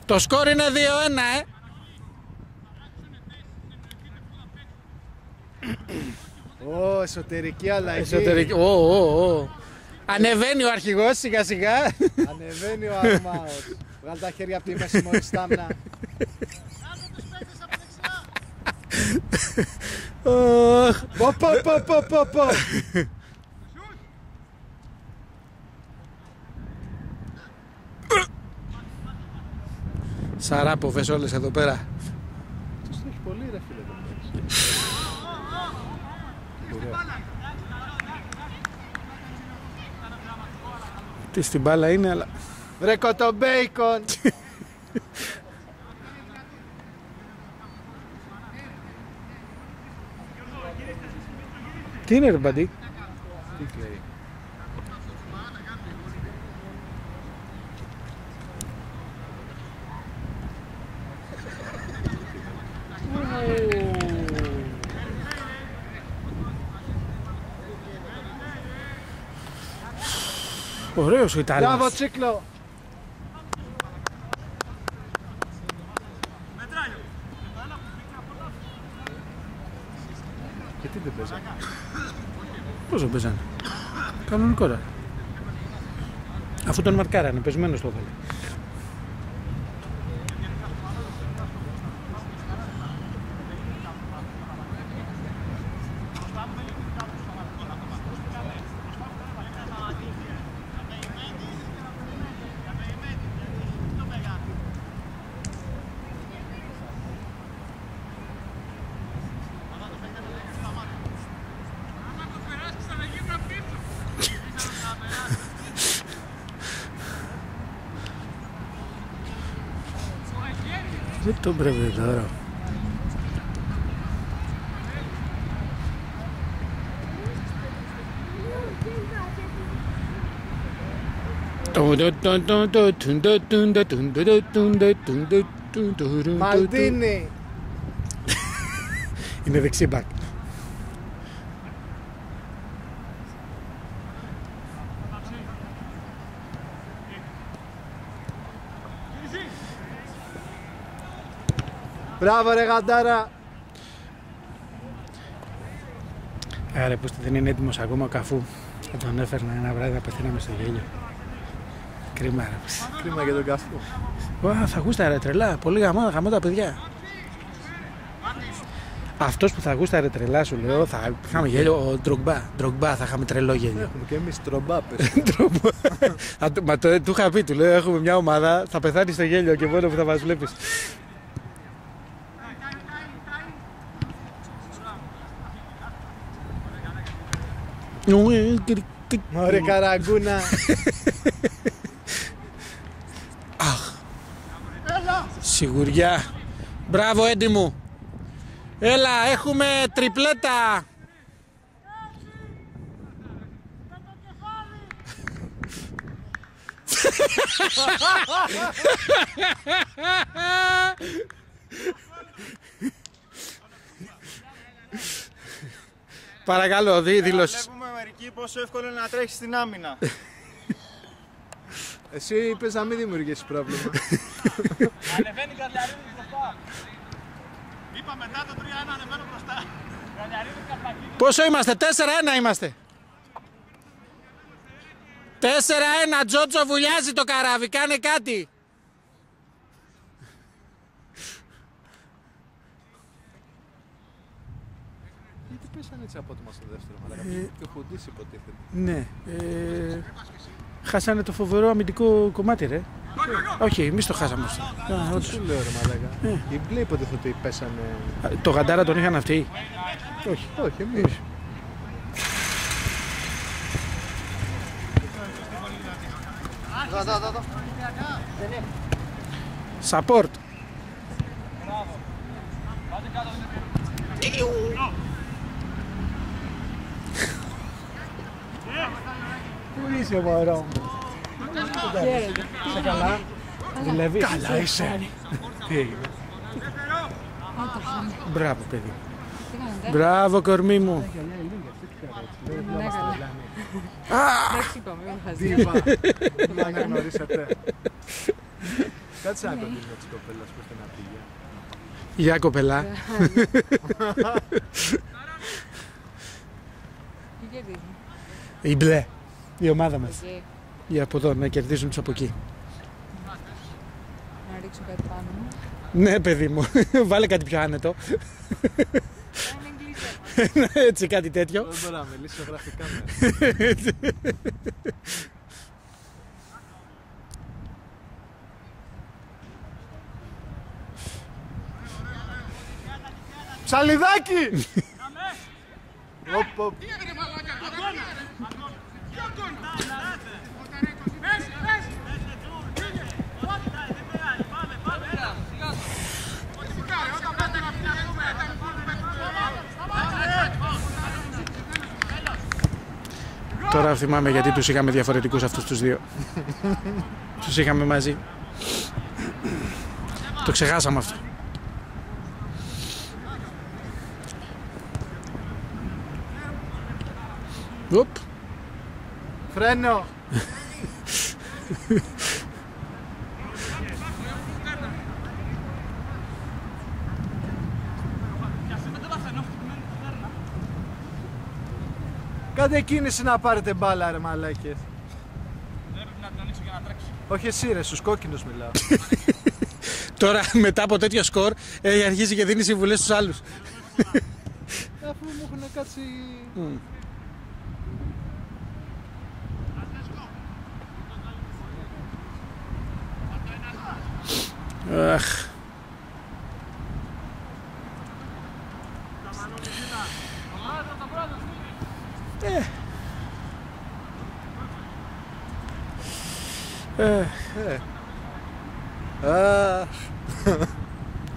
Το σκορ είναι 2-1, Ω, εσωτερική αλλαγή. Εσωτερική. Ανεβαίνει ο αρχηγός σιγά σιγά. Ανεβαίνει ο Αρμάος. Βγάλε τα χέρια από τη μέση μόλις στάμνα. Πω. Σαράποβες όλες εδώ πέρα. Αυτός τρέχει πολύ ρε φίλε. Τι στην μπάλα είναι, αλλά... Βρε κοτομπέικον. Τι είναι ρε μπαντή? Τι κλαίει. Ωραίος ο Ιταλός. Μπράβο Τσίκλο. Γιατί δεν παίζανε? Πώς δεν παίζανε? Κανονικόρα. Αφού τον μαρκάρανε, πεσμένος το έβαλε. Δεν τον πρέπει τώρα. Μαλτίνι. Είναι δεξί μπακ. Μπράβο ρε γαντάρα. Άρα που δεν είναι έτοιμος ακόμα, καφού θα τον έφερνα ένα βράδυ να πεθαίναμε στο γέλιο. Κρίμα ρε. Κρίμα για τον καφού. Θα γούσταρε τρελά, πολύ γαμώ τα παιδιά. Αυτός που θα γούσταρε τρελά σου λέω, θα είχαμε γέλιο, ο Ντρογκμπά θα είχαμε τρελό γέλιο. Έχουμε και εμείς τρομπάπες. Μα του είχα πει, του λέω έχουμε μια ομάδα, θα πεθάνει στο γέλιο και μόνο που θα μας βλέπεις. Μωρέ καραγκούνα. Αχ. Σιγουριά. Μπράβο Έντι μου. Έλα, έχουμε τριπλέτα. Παρακαλώ, δήλωση. Βλέπουμε μερικοί πόσο εύκολο είναι να τρέχεις στην άμυνα. Εσύ είπες να μην δημιουργήσεις πρόβλημα. Ανεβαίνει Καρλιαρίδης μπροστά. Είπα μετά το 3-1 ανεβαίνω μπροστά. Καρλιαρίδης Καρπακίδης. Πόσο είμαστε, 4-1 είμαστε. 4-1, Τζότσο βουλιάζει το καράβι, κάνε κάτι. Γιατί πέσανε έτσι απότομα στο δεύτερο, μαλάκα. Και ο Χουντής υποτίθεται. Ναι. Χάσανε το φοβερό αμυντικό κομμάτι, ρε. Όχι, εμείς το χάσαμε αυτό. Τι σου λέω, ρε μαλάκα. Οι μπλε υποτίθεται ότι πέσανε. Το γαντάρα τον είχαν αυτοί. Όχι, όχι, εμείς. Εδώ. Support. Πού είσαι μωρό μου? Σε καλά. Δουλεύεις. Καλά είσαι. Τι έγινε? Μπράβο, παιδί. Μπράβο, κορμί μου. Δίβα. Να αναγνωρίσατε. Κάτσε να κοντίνει της κοπέλας που είστε να πήγε. Γεια, κοπελά. Η μπλε. Η ομάδα μας. Για από εδώ, να κερδίζουν τους από εκεί. Να ρίξω κάτι πάνω μου. Ναι, παιδί μου. Βάλε κάτι πιο άνετο. Έτσι, κάτι τέτοιο. Δεν μπορώ να μιλήσω γραφικά με. Ψαλιδάκι! Οπ. Τώρα θυμάμαι γιατί τους είχαμε διαφορετικούς αυτούς τους δύο. Τους είχαμε μαζί. Το ξεχάσαμε αυτό. Οπ. Φρένο! Κάντε κίνηση να πάρετε μπάλα, ρε μαλάκες. Δεν πρέπει να την ανοίξω για να τρέξει. Όχι εσύ ρε, στους κόκκινους μιλάω. Τώρα μετά από τέτοιο σκορ αρχίζει και δίνει συμβουλές στους άλλους. Αφού μου έχουν κάτσει... Αχ.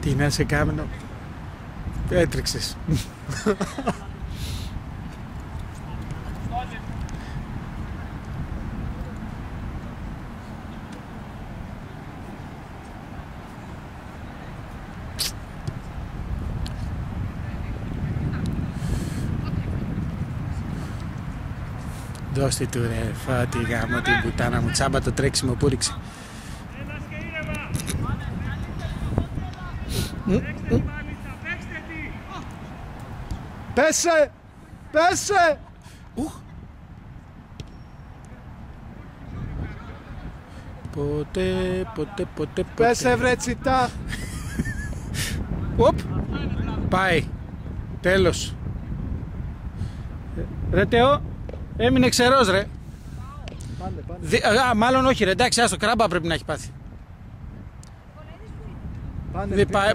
Τι να σε κάνω. Έτρεξες. Δώστε του ρε, φάτη γάμο την πουτάνα μου, τσάμπα το τρέξιμο που ρίξε. Πέσε! Πέσε! Ποτέ. Πέσε βρε τσιτά! Οπ! Πάει. Τέλος. Ρε Τεό, έμεινε ξερός ρε. Πάνε. Μάλλον όχι ρε, εντάξει, άστο, κράμπα πρέπει να έχει πάθει.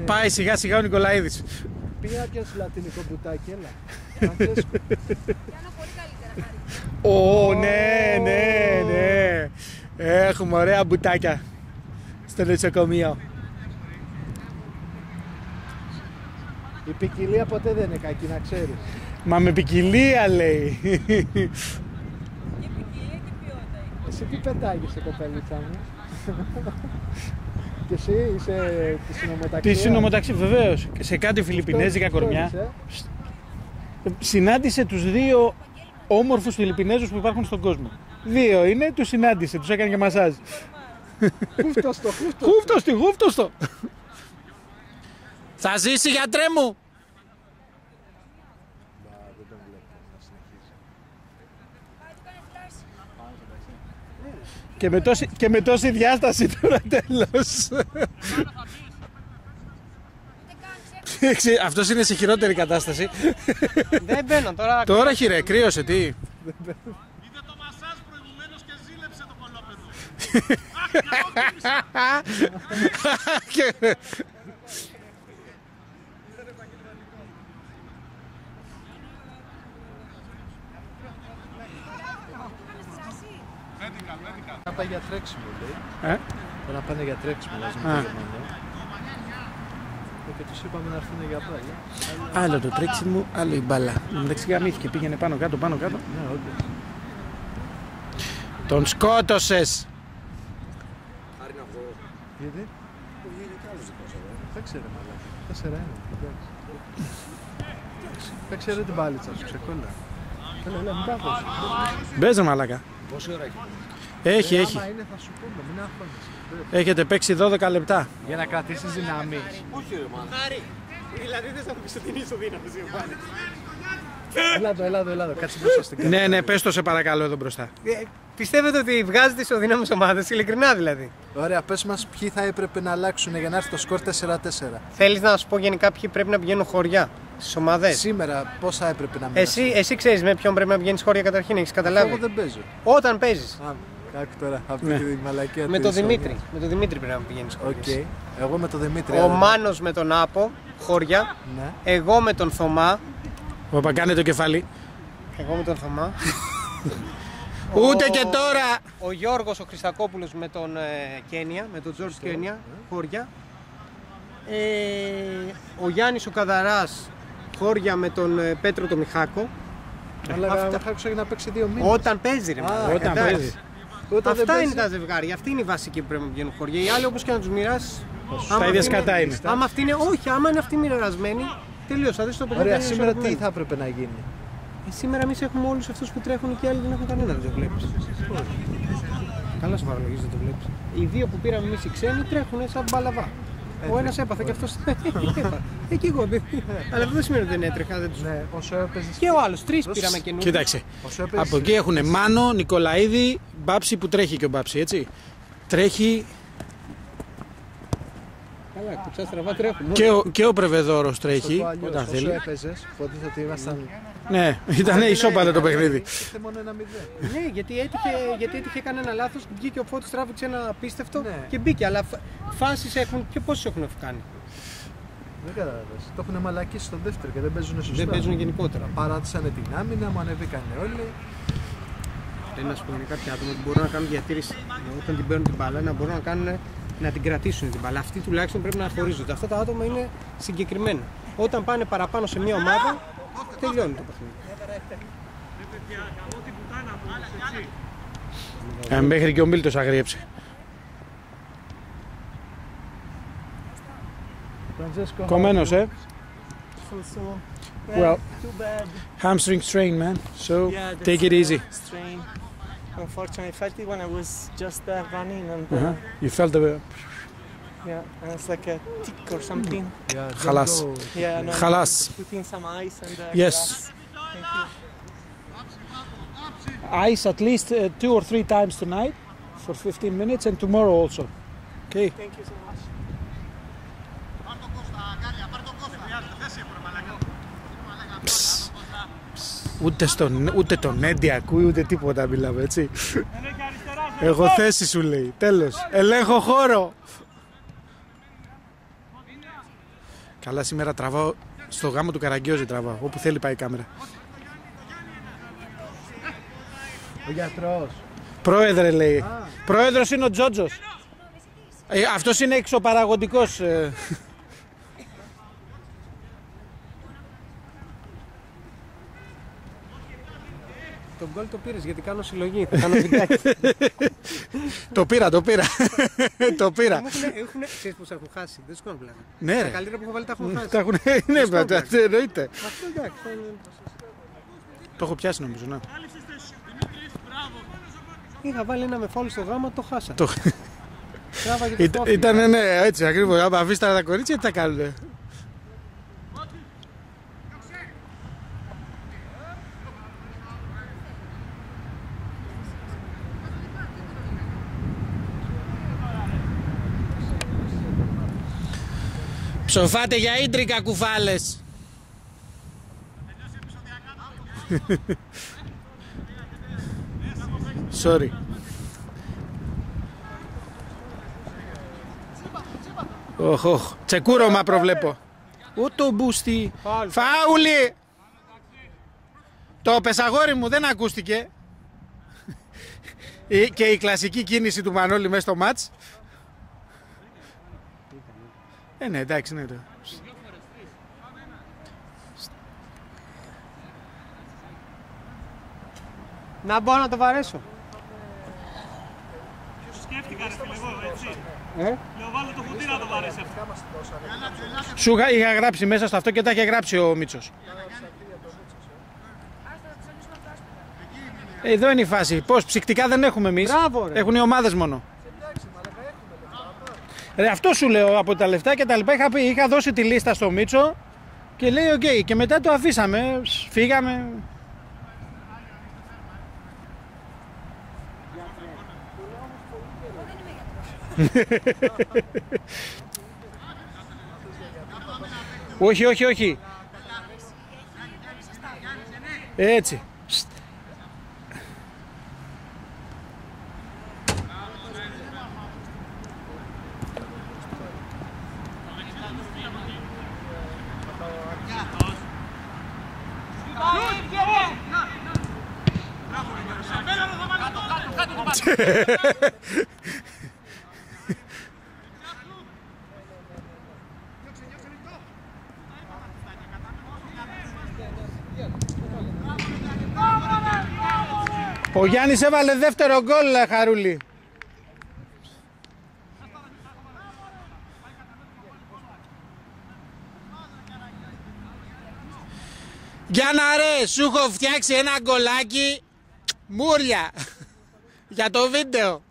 Πάει σιγά σιγά ο Νικολαίδης. Πήγα και στο λατινικό μπουτάκι, έλα. Φραντσέσκο. Ω, ναι. Έχουμε ωραία μπουτάκια στο νοσοκομείο. Η ποικιλία ποτέ δεν είναι κακή, να ξέρεις. Μα με ποικιλία λέει. Και ποικιλία και ποιότητα. Εσύ τι πετάγεσαι, κοπέλιτσα μου? Και εσύ είσαι τη συνομοταξία? Τη συνομοταξία, βεβαίως. Σε κάτι φιλιππινέζικα κορμιά. Συνάντησε τους δύο όμορφους Φιλιππινέζους που υπάρχουν στον κόσμο. Δύο είναι, τους συνάντησε, τους έκανε και μασάζ. Χούφτωστο. Θα ζήσει, γιατρέ μου. Και με τόση διάσταση τώρα τέλος. Αυτός είναι σε χειρότερη κατάσταση. Δεν μπαίνω τώρα. Τώρα χειρέ, κρύωσε τι. Είδε το μασάζ προηγουμένως και ζήλεψε το κολόπεδο. Να πάει για τρέξιμο, λέει. Να πάνε για τρέξιμο, λέει. Και τους είπαμε να έρθουν για πλάγια. Άλλο το τρέξιμο, άλλο η μπάλα. Εντάξει, γαμήθηκε, πήγαινε πάνω κάτω, πάνω κάτω. Ναι, όντως. Τον σκότωσες! Γιατί? Δεν ξέρω, μάλλον. 4-1. Παίξε ρε την μπάλιτσα σου, ξεκόλλα. Έλα, μην πάθος. Μπες ρε μαλάκα. Πόση ώρα έχει? Έχει. Άμα είναι θα σου πούμε, μην αγχώνεσαι. Έχετε παίξει 12 λεπτά. Για να κρατήσεις δυναμή. Όχι ρε μάνα. Χάρη, δηλαδή δεν θα μου πεις ότι είναι ισοδύναμος η ομάδα. Έλα εδώ, κάτσε μπροστά στην κάρτα. Ναι, πες το σε παρακαλώ εδώ μπροστά. Πιστεύετε ότι βγάζετε ισοδύναμες ομάδες, ειλικρινά δηλαδή? Ωραία, πες μας ποιοι θα έπρεπε να αλλάξουν για να έρθει το σκορ 4-4. Θέλεις να σου πω γενικά ποιοι πρέπει να πηγαίνουν χωριά στις ομάδες? Σήμερα πώς θα έπρεπε να μείνει? Εσύ ξέρεις με ποιον πρέπει να πηγαίνεις χωριά καταρχήν, έχεις καταλάβει? Εγώ δεν παίζω. Όταν παίζεις. Κάκου τώρα, αυτή τη μαλακία Με τον Δημήτρη. Με τον Δημήτρη πρέπει να πηγαίνεις χωριά. Οκ. Εγώ με τον Δημήτρη. Ο Μάνος με τον Άπο, χωριά. Ναι. Εγώ με τον Θωμά. Όπα, κάνε το κεφάλι. Εγώ με τον Θωμά. Ούτε και τώρα! Ο Γιώργος ο Χριστακόπουλος με τον Κένια, με τον Τζορτζ Κένια, χώρια. Ο Γιάννης ο Καδαράς, χώρια με τον Πέτρο το Μιχάκο. Αλλά άκουσα για να παίξει 2 μήνες. Όταν παίζει ρε μάλλον. Όταν παίζει. Αυτά είναι τα ζευγάρια, αυτή είναι η βασική που πρέπει να βγαίνουν χώρια. Οι άλλοι όπως και να τους μοιράσεις. Τα ίδια σκατά είναι. Άμα αυτή είναι, όχι, άμα είναι αυτοί μοιρασμένοι, τελείως. Θα δεις το παιδί. Ωραία, σήμερα τι θα έπρεπε να γίνει? Σήμερα εμείς έχουμε όλους αυτούς που τρέχουν και οι άλλοι δεν έχουν κανένα, δεν το βλέπεις. Καλά σου παραλογίζεις, δεν το βλέπεις. Οι δύο που πήραμε εμείς οι ξένοι τρέχουν σαν μπαλαβά. Ο ένας έπαθε και αυτός και εγώ. Αλλά αυτό δεν σημαίνει ότι δεν έτρεχα, δεν τους... Ναι, όσο έπαιζες... Και ο άλλος, 3 πήραμε καινούριους. Κοίταξε, από εκεί έχουν Μάνο, Νικολαίδη, Μπάψη που τρέχει και ο Μπάψη, έτσι. Τρέχει... Καλά, κουτσά στραβά τρέχουν. Και ο Πρεβεδόρος τρέχει, όταν θέλει. Όσο έπαιζες, φωτίθεται ότι ήμασταν... Ναι, ήταν ισόπαλο το παιχνίδι. Ήρθε μόνο 1-0. Ναι, γιατί έτυχε κανένα λάθος, βγήκε ο Φώτης, τράβηξε ένα απίστευτο και μπήκε. Αλλά φάσεις έχουν και πόσες έχουν κάνει. Δεν καταλαβαίνεις. Το έχουν μαλακίσει στο δεύτερο και δεν παίζουν σωστά. Δεν παίζουν γενικότερα. Παράτησαν την άμυνα, μου ανεβήκανε όλοι. Πρέπει να σου πω είναι κάποια άτομα που μπορούν να κάνουν διατήρηση όταν την παίρνουν την μπάλα, να μπορούν να την κρατήσουν την μπάλα. Αυτοί τουλάχιστον πρέπει να χωρίζονται. Αυτά τα άτομα είναι συγκεκριμένα. Όταν πάνε παραπάνω σε μια ομάδα, τελειώνει το παιχνίδι. Μέχρι και ο Μίλτος αγρίεψε. Κομμένος, Well, hamstring strain, man. So take it easy. Strain. Unfortunately, I felt it when I was just running, and You felt the... yeah, and it's like a tick or something. Halas. Yeah, no, Halas. put in some ice and Yes. glass. Thank you. Ice at least 2 or 3 times tonight for 15 minutes and tomorrow also. Okay. Thank you so much. Ούτε τον Έντι ακούει ούτε τίποτα μιλάμε, έτσι. Εγώ θέση σου λέει, τέλος. Ελέγχω χώρο. Καλά σήμερα τραβάω, στο γάμο του Καραγκιόζη τραβάω, όπου θέλει πάει η κάμερα. Ο γιατρός. Πρόεδρε λέει. Πρόεδρος είναι ο Τζότζος. Αυτός είναι εξωπαραγωγικός. Τον γκολ το πήρες γιατί κάνω συλλογή, θα κάνω βιντεάκι. Το πήρα. Το πήρα. Ξέρεις πως έχουν χάσει, δεν σου κάνω πλάκα. Ναι Τα ρε. καλύτερα που έχω βάλει τα έχουν χάσει. Τα έχουν, ναι, εννοείται. Αυτό εντάξει. Το έχω πιάσει νομίζω, ναι. Είχα βάλει ένα με φάουλ στο γράμμα, το χάσα. Ήτανε ναι, έτσι ακριβώς. Αν αφήσεις τα κορίτσια, τι θα κάνουνε. Ψοφάτε για ίντρικα κουφάλες. Sorry. Οχ, τσεκούρωμα προβλέπω. Ούτω μπούστι. Φάουλι. Το πεσαγόρι μου δεν ακούστηκε. Και η κλασική κίνηση του Μανώλη μέσα στο μάτς. Ναι, εντάξει, ναι. Να μπορώ να το βαρέσω. Σκέφτηκα ρε φίλε εγώ, έτσι. Λέω βάλω το κουτί να το βαρέσει αυτό. Σου είχα γράψει μέσα στο αυτό και τα είχε γράψει ο Μίτσος. Εδώ είναι η φάση. Πώς, ψυκτικά δεν έχουμε εμείς. Έχουν οι ομάδες μόνο. Ρε, αυτό σου λέω από τα λεφτά και τα λοιπά. Είχα δώσει τη λίστα στο Μίτσο και λέει οκ. Και μετά το αφήσαμε. Φύγαμε. Όχι, όχι, όχι. Έτσι. Ο Γιάννης έβαλε δεύτερο γκολ, Χαρούλη. Γιάννα ρε, σου έχω φτιάξει ένα γκολάκι μούρια για το βίντεο.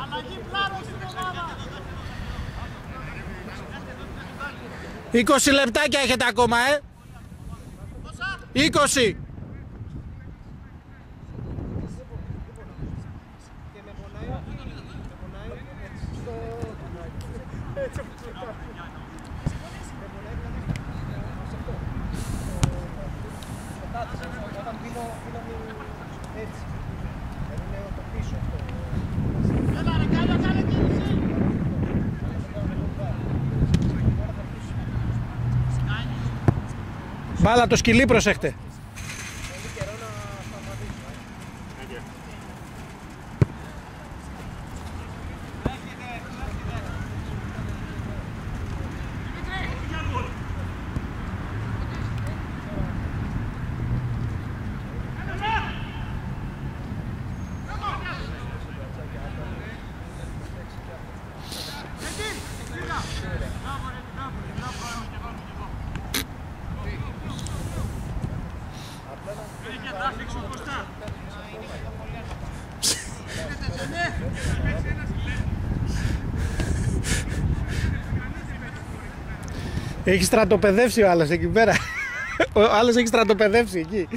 Αλλαγή πλάνο στην ομάδα. 20 λεπτάκια έχετε ακόμα, 20. Μπάλα το σκυλί, προσέχτε. Έχει στρατοπεδεύσει ο άλλος εκεί πέρα. Ο άλλος έχει στρατοπεδεύσει εκεί.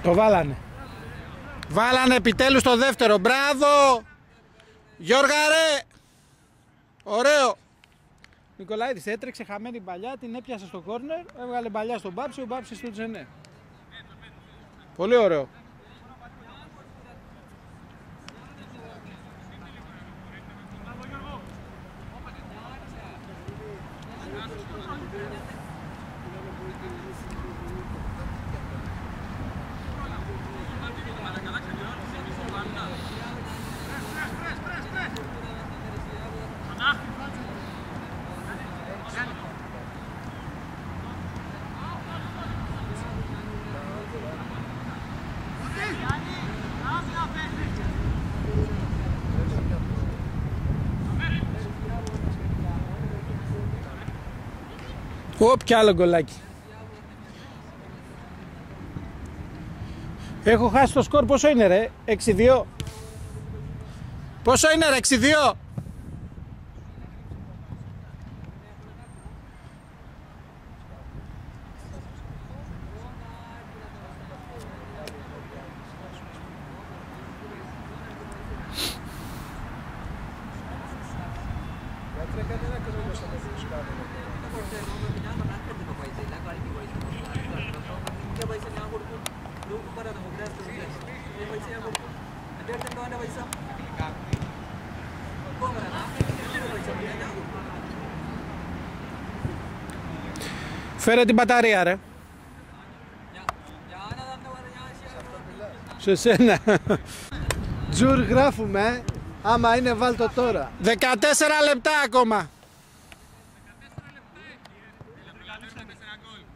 Το βάλανε. Βάλανε επιτέλους το δεύτερο. Μπράβο! Γιώργα ρε! Ωραίο! Νικολαίδης έτρεξε χαμένη παλιά, την έπιασε στο κόρνερ, έβγαλε παλιά στον Μπάψη, ο Μπάψης στο Τζενέ. Πολύ ωραίο. Κι άλλο γκολάκι. Έχω χάσει το σκορ. Πόσο είναι ρε? 6-2. Πόσο είναι ρε? 6-2. Φέρε την μπαταρία ρε. Σε σένα. Τζουρ γράφουμε. Άμα είναι βάλτο τώρα. 14 λεπτά ακόμα.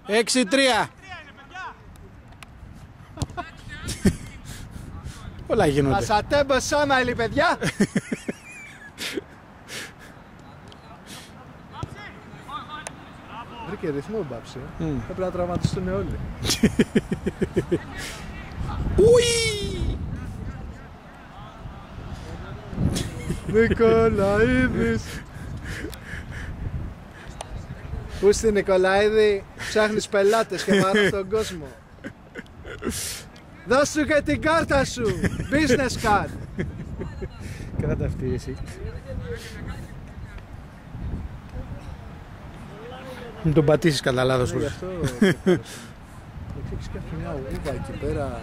6-3. Όλα γίνονται. Ασατέμπο Σάμαιλι παιδιά. Βρήκε ρυθμό ο Μπάψη. Πρέπει να τραυματιστούν όλοι. Ουί! Νικολαίδης. Πού στη Νικολαίδη ψάχνεις πελάτες και βαράς τον κόσμο. Δώσ' σου και την κάρτα σου. Business card. Κράτα αυτή εσύ. Μην τον πατήσεις κατά λάθος. Γι' αυτό έχεις και αυτή μια ουβα εκεί πέρα.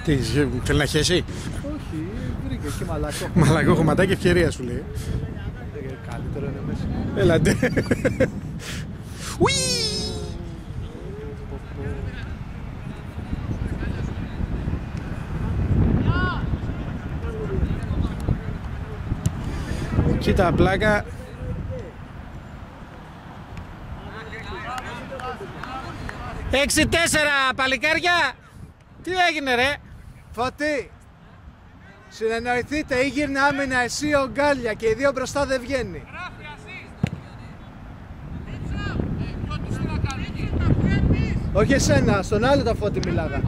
Τι, θέλει να χέσει? Όχι, βρήκε και μαλακό. Μαλακό χωματάκι, ευκαιρία σου λέει. Καλύτερο είναι μέσα. Έλατε. Ουί! Κοίτα πλάκα. Έξι 4 παλικάρια. Τι έγινε ρε? Φωτή. Συνεννοηθείτε ή γύρνα άμυνα εσύ ο Γκάλια και οι δύο μπροστά δεν βγαίνει. Όχι εσένα, στον άλλο τα Φώτη μιλάγα.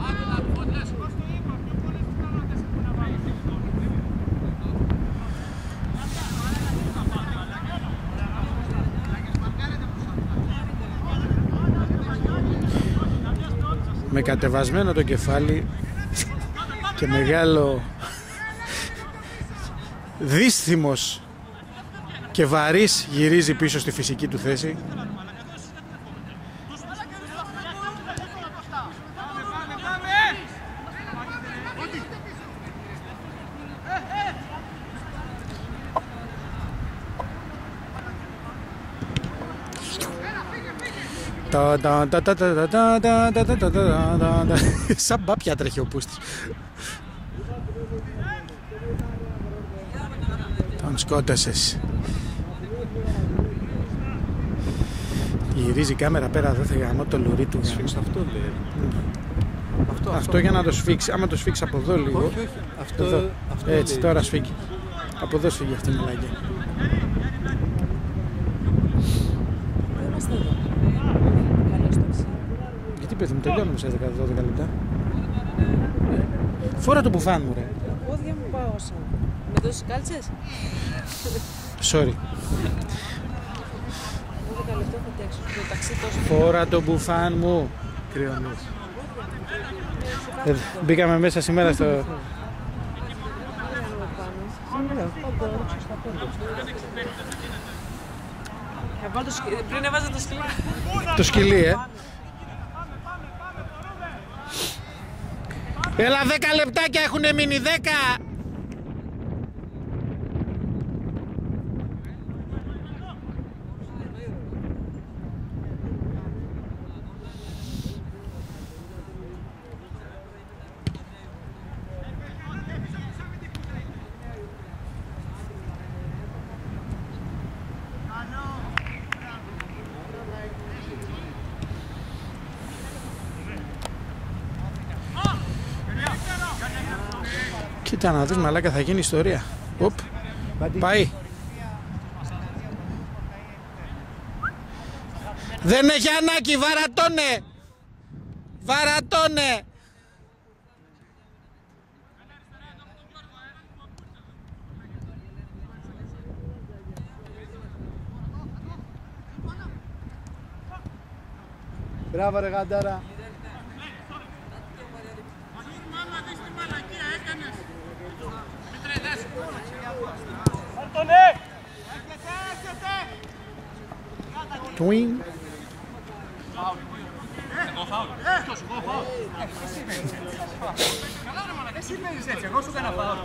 Με κατεβασμένο το κεφάλι και μεγάλο δύσθυμος και βαρύς γυρίζει πίσω στη φυσική του θέση. Σαν μπάπια τρέχει ο Πούστης. Τον σκότωσες. Γυρίζει η κάμερα πέρα εδώ, θα γαμώ το λουρί του. Σφίξε αυτό λέει. Αυτό για να το σφίξει. Άμα το σφίξει από εδώ λίγο. Όχι, όχι. Αυτό έτσι τώρα σφίγγει. Από εδώ σφίγγει αυτή η μαλάκια. Γιατί παιδί μου, τελειώνουμε σε 10-12 λεπτά. Φόρα το μπουφάν μου ρε. Τα πόδια μου πάω σαν. Με δώσεις κάλτσες? Sorry. 12 λεπτά θα τέξω. Το ταξί τόσο. Φόρα το μπουφάν μου. Κρυώνεις. Μπήκαμε μέσα σήμερα στο... Πριν έβαζα το σκυλί. Το σκυλί, Έλα 10 λεπτάκια έχουνε μείνει, 10! Κοίτα να δεις μαλάκα, θα γίνει ιστορία. Οπ, πάει. Δεν έχει ανάγκη, βαρατώνε. Βαρατώνε. Μπράβο ρε γαντάρα. Twing. Εσύ μένεις έτσι, εγώ σου έκανα φάουλ.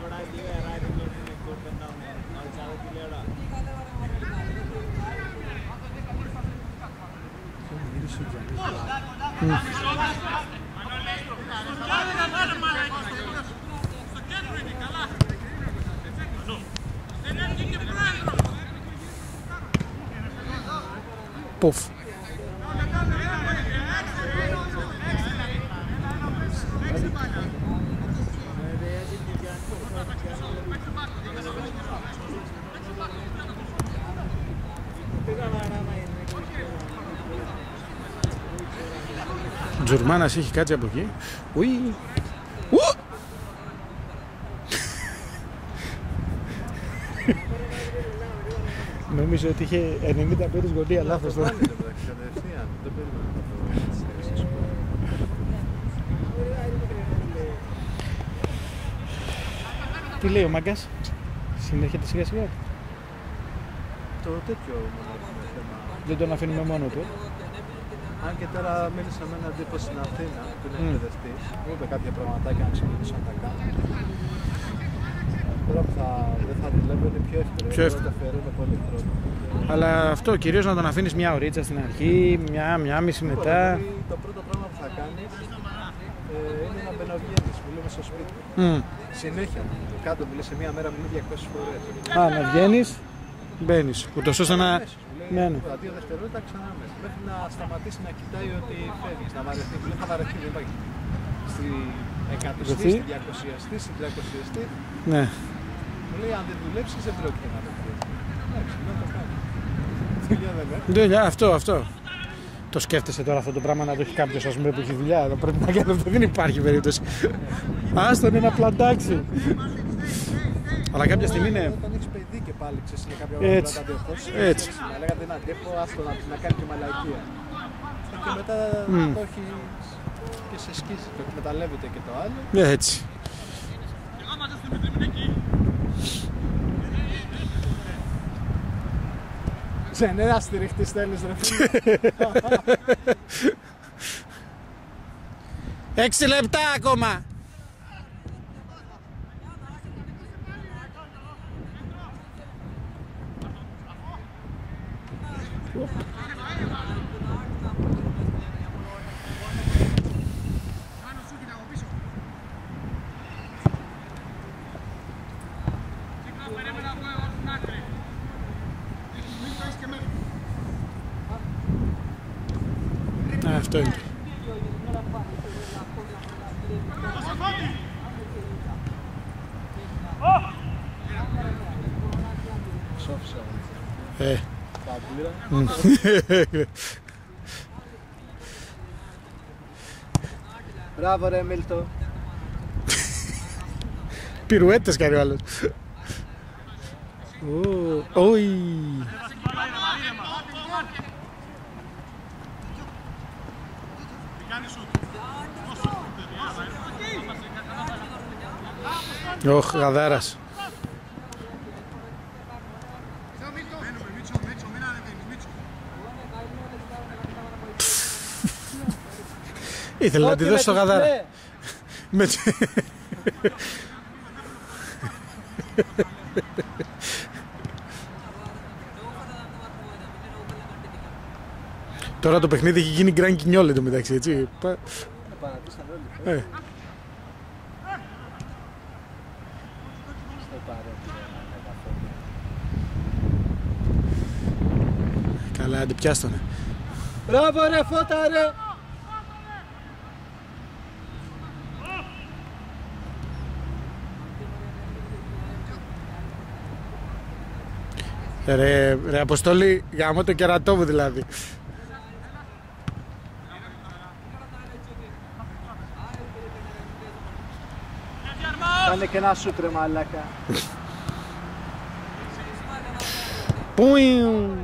Πουφ. Τζουρμάνας έχει κάτσει από εκεί. Ουι. Νομίζω ότι είχε 90 πέρες γωνία λάθος τώρα. Τι λέει ο μάγκας, συνέρχεται σιγά σιγά. Το τέτοιο μόνο έχουμε θέμα. Δεν τον αφήνουμε μόνο του. Αν και τώρα μίλησα με έναν τύπο στην Αθήνα που είναι εκπαιδευτής, μου είπε κάποια πραγματάκια να ξεκινήσω να τα κάνω. Τώρα που δεν θα δουλεύω είναι πιο εύκολο. Πιο εύκολο. Είναι πολύ χρόνο. Αλλά αυτό κυρίως να τον αφήνεις μια ωρίτσα στην αρχή, μια μισή μετά. Το πρώτο πράγμα που θα κάνεις είναι να μπαινοβγαίνεις, που λέμε στο σπίτι. Συνέχεια. Κάτω μιλείς σε μία μέρα, μιλείς 200 φορές. Α, να βγαίνεις, μπαίνεις. Ούτως ώστε να... Ναι, ναι. Τα 2 δευτερόλεπτα ξανά μέσα. Μέχρι να σταματήσει να κοιτάει ότι φεύγεις, να βαρεθεί. Που λέει θα βαρεθεί, δεν υπάρχει. Στη 100η, στη 200η, στην 300η. Ναι. Μου λέει αν δεν δουλέψεις δεν πρόκειται να το βγεις. Εντάξει, δεν το κάνω. Δουλειά δεν είναι. Δουλειά, αυτό. Το σκέφτεσαι τώρα αυτό το πράγμα να το έχει κάποιος ας πούμε που έχει δουλειά. Πρέπει να κάνει αυτό, δεν υπάρχει περίπτωση. Άστον είναι να πλαντάξει. Αλλά κάποια στιγμή είναι. Όταν έχεις παιδί και πάλι ξέρεις για κάποια πράγματα να αντέχεις. Έτσι. Να λέγατε δεν αντέχω, άστο να κάνει και μαλακία. Και μετά το έχει και σε σκίζει, το εκμεταλλεύεται και το άλλο. Έτσι. Ξενέρα στηριχτής θέλεις ρε φίλε. 6 λεπτά ακόμα. Αυτό είναι. Μπράβο ρε Μίλτο. Πυρουέτες κάνει ο άλλος. Όι. Ωχ, Γαδάρας. Ήθελε να τη δώσει στο Γαδάρα. Τώρα το παιχνίδι έχει γίνει γκραν κινιόλ το μεταξύ, έτσι. Καλά, άντε πιάστονε. Μπράβο ρε Φώτα ρε! Ρε Αποστόλη, γαμώ το κερατό μου δηλαδή. Κάνε και ένα σούτ ρε μαλάκα. Πουιν!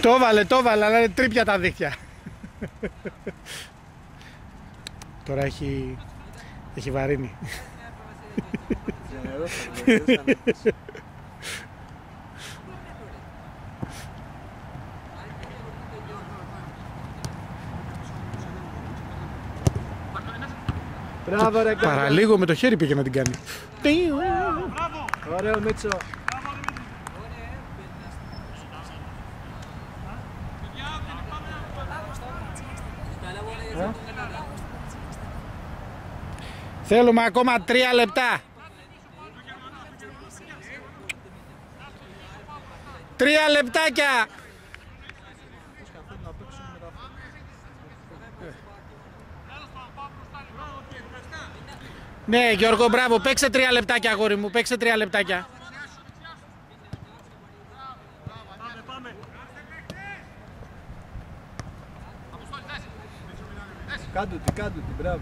Το βάλε, αλλά είναι τρίπια τα δίχτυα. Τώρα έχει βαρύνει. Μπράβο ρε. Παραλίγο με το χέρι πήγε να την κάνει. Ωραίο Μίτσο. Θέλουμε ακόμα 3 λεπτά. 3 λεπτάκια. Ναι Γιώργο, μπράβο, παίξε 3 λεπτάκια αγόρι μου, παίξε 3 λεπτάκια. Κάντου τη, μπράβο.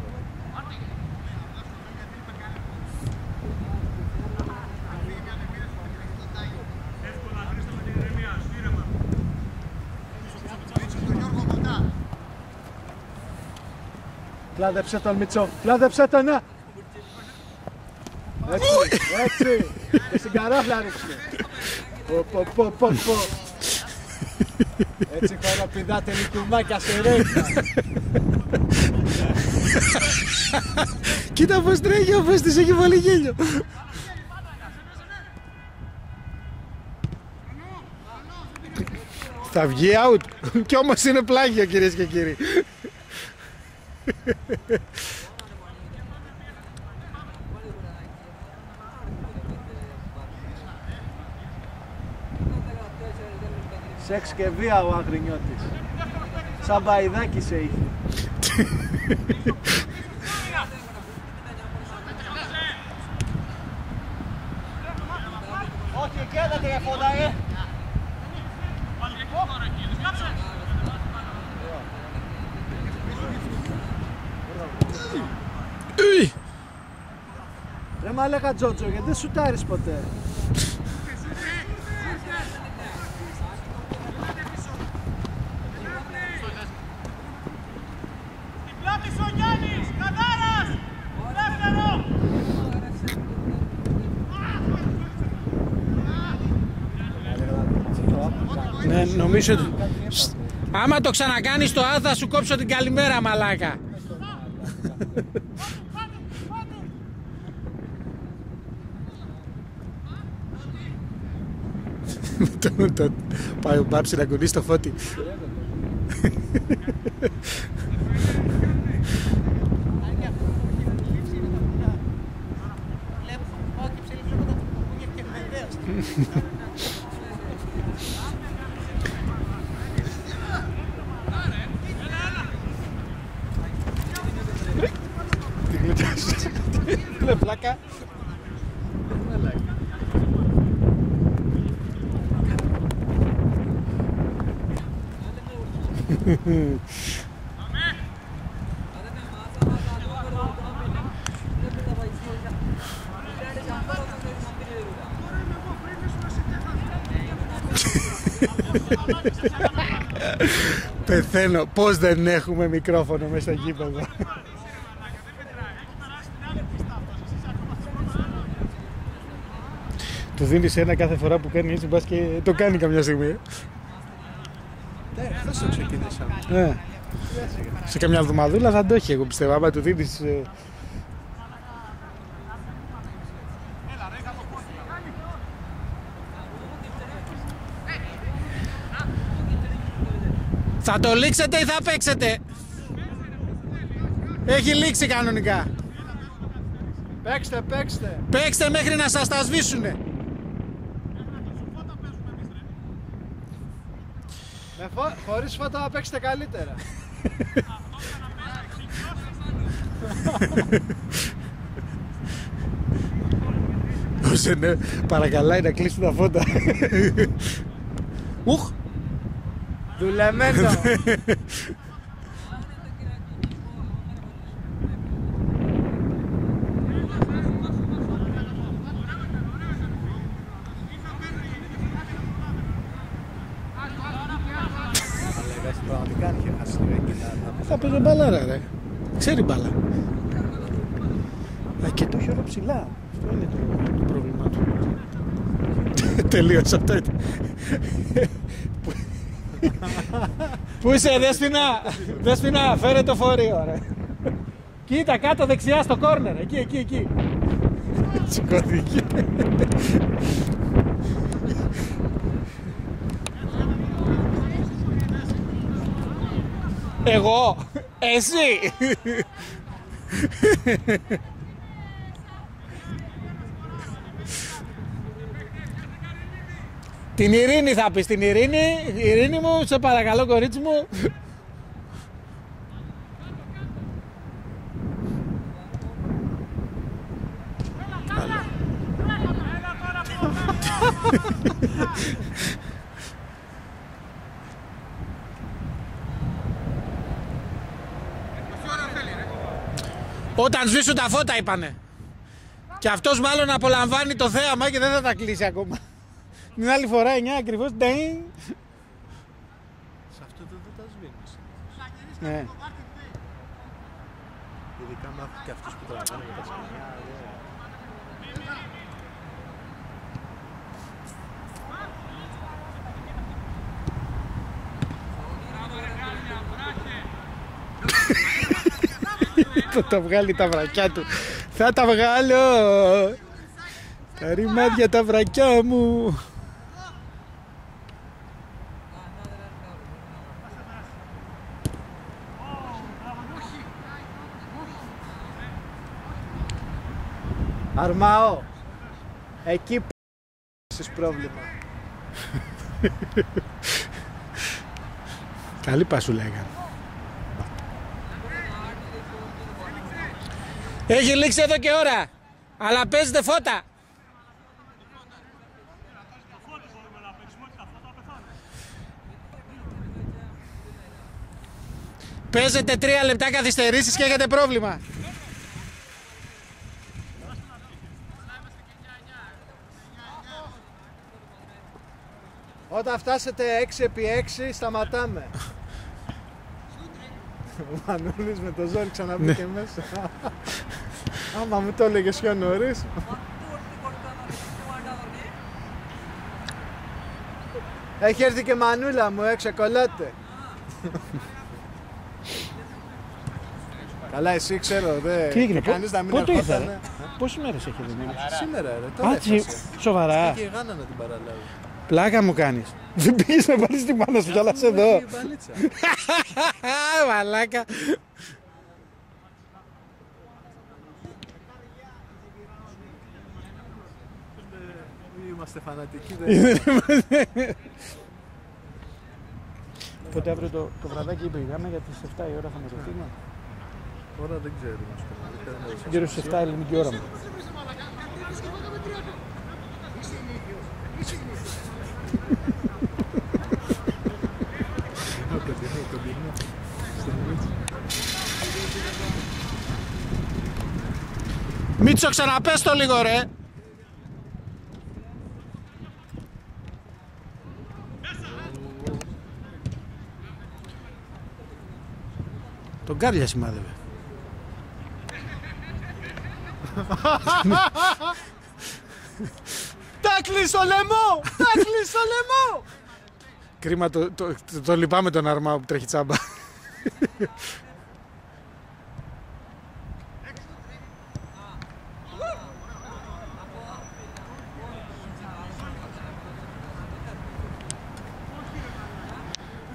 Πλάδεψε τον Μιτσό, πλάδεψε τον, να! Έτσι, και στην καράφλα ρίξε. Πω. Έτσι χοροπηδάτε λικουμάκια σε ρέγγια. Κοίτα πως τρέχει ο Φέστης, έχει βάλει γέλιο. Θα βγει out, κι όμως είναι πλάγιο κυρίες και κύριοι. Σεξ και βία ο Αγρινιώτης. Σαν μπαϊδάκι σε είχε. Όχι, κέντατε για φωνά, Ρε μαλάκα Τζότζο, γιατί δεν σουτάρεις ποτέ. Ναι, νομίζω ότι... Άμα το ξανακάνεις το Α θα σου κόψω την καλημέρα μαλάκα. Πάει ο Μπάψη να κουνήσει το Φώτη. Τι γλυκιάζεις. Είναι πλάκα. Πεθαίνω. Πώς δεν έχουμε μικρόφωνο μέσα στο γήπεδο. Του δίνεις ένα κάθε φορά που κάνει έτσι, μπας και το κάνει καμιά στιγμή. Ναι, χθες το ξεκίνησα. Ναι. Σε καμιά εβδομαδούλα θα το έχει, εγώ πιστεύω. Άμα του δίνεις... Θα το λήξετε ή θα παίξετε? Έχει λήξει κανονικά. Παίξτε, παίξτε. Παίξτε μέχρι να σας τα σβήσουνε. Χωρίς φώτα να παίξετε καλύτερα. Όσο ναι, παρακαλάει να κλείσουν τα φώτα. Ουχ! Δουλεμένο. Πραγματικά αν είχε χάσει το έγκυνα θα παίζει μπάλα ρε. Ξέρει μπάλα. Και το έχει όλο ψηλά. Αυτό είναι το πρόβλημά του. Τελείωσε αυτό. Πού είσαι Δέσποινα? Δέσποινα, φέρε το φορείο ρε. Κοίτα κάτω δεξιά στο κόρνερ. Εκεί. Σηκώθηκε. Εγώ, εσύ. Την Ειρήνη θα πεις, την Ειρήνη. Ειρήνη μου, σε παρακαλώ κορίτσι μου. Όταν σβήσουν τα φώτα είπανε. Και αυτός μάλλον απολαμβάνει το θέαμα και δεν θα τα κλείσει ακόμα. Την άλλη φορά 9 ακριβώς. Σε αυτό δεν τα σβήνεις. Ναι. Ειδικά μάθουν και αυτούς που τραβάνε με τα σκηνιά. Θα τα βγάλει τα βρακιά του. Θα τα βγάλω. Τα ρημάδια τα βρακιά μου. Αρμάω. Εκεί που έχεις πρόβλημα. Καλή πασούλα έκανε. Έχει λήξει εδώ και ώρα. Αλλά παίζετε φώτα. Παίζετε 3 λεπτά καθυστερήσεις και έχετε πρόβλημα. Όταν φτάσετε 6x6 σταματάμε. Ο Μανούλης με το ζόρι ξαναμπήκε μέσα. Άμα μου το έλεγες πιο νωρίς. Έχει έρθει και Μανούλα μου, ξεκολλάτε. Καλά, εσύ ξέρω, δε. Κανείς να μην ερχόταν. Πόσες μέρες έχει εδώ? Σήμερα ρε, τώρα έφτασε. Σοβαρά. Και η Γάνα να την παραλάβει. Πλάκα μου κάνεις. Δεν πήγες να βάλεις τη μάνα σου κιόλας εδώ. Μαλάκα. Είμαστε φανατικοί, δεν Οπότε αύριο το βραδάκι είπε η Γάνα για τις 7 η ώρα θα μας δοθεί. Τώρα δεν ξέρω. Γύρω στις 7 ελληνική ώρα μου. Μίτσο, ξαναπες το λίγο ρε. Τον Κάρλια σημάδευε. Τα Τάκλι στο λαιμό! Τάκλι στο λαιμό! Κρίμα, το λυπάμαι τον Αρμάο που τρέχει τσάμπα.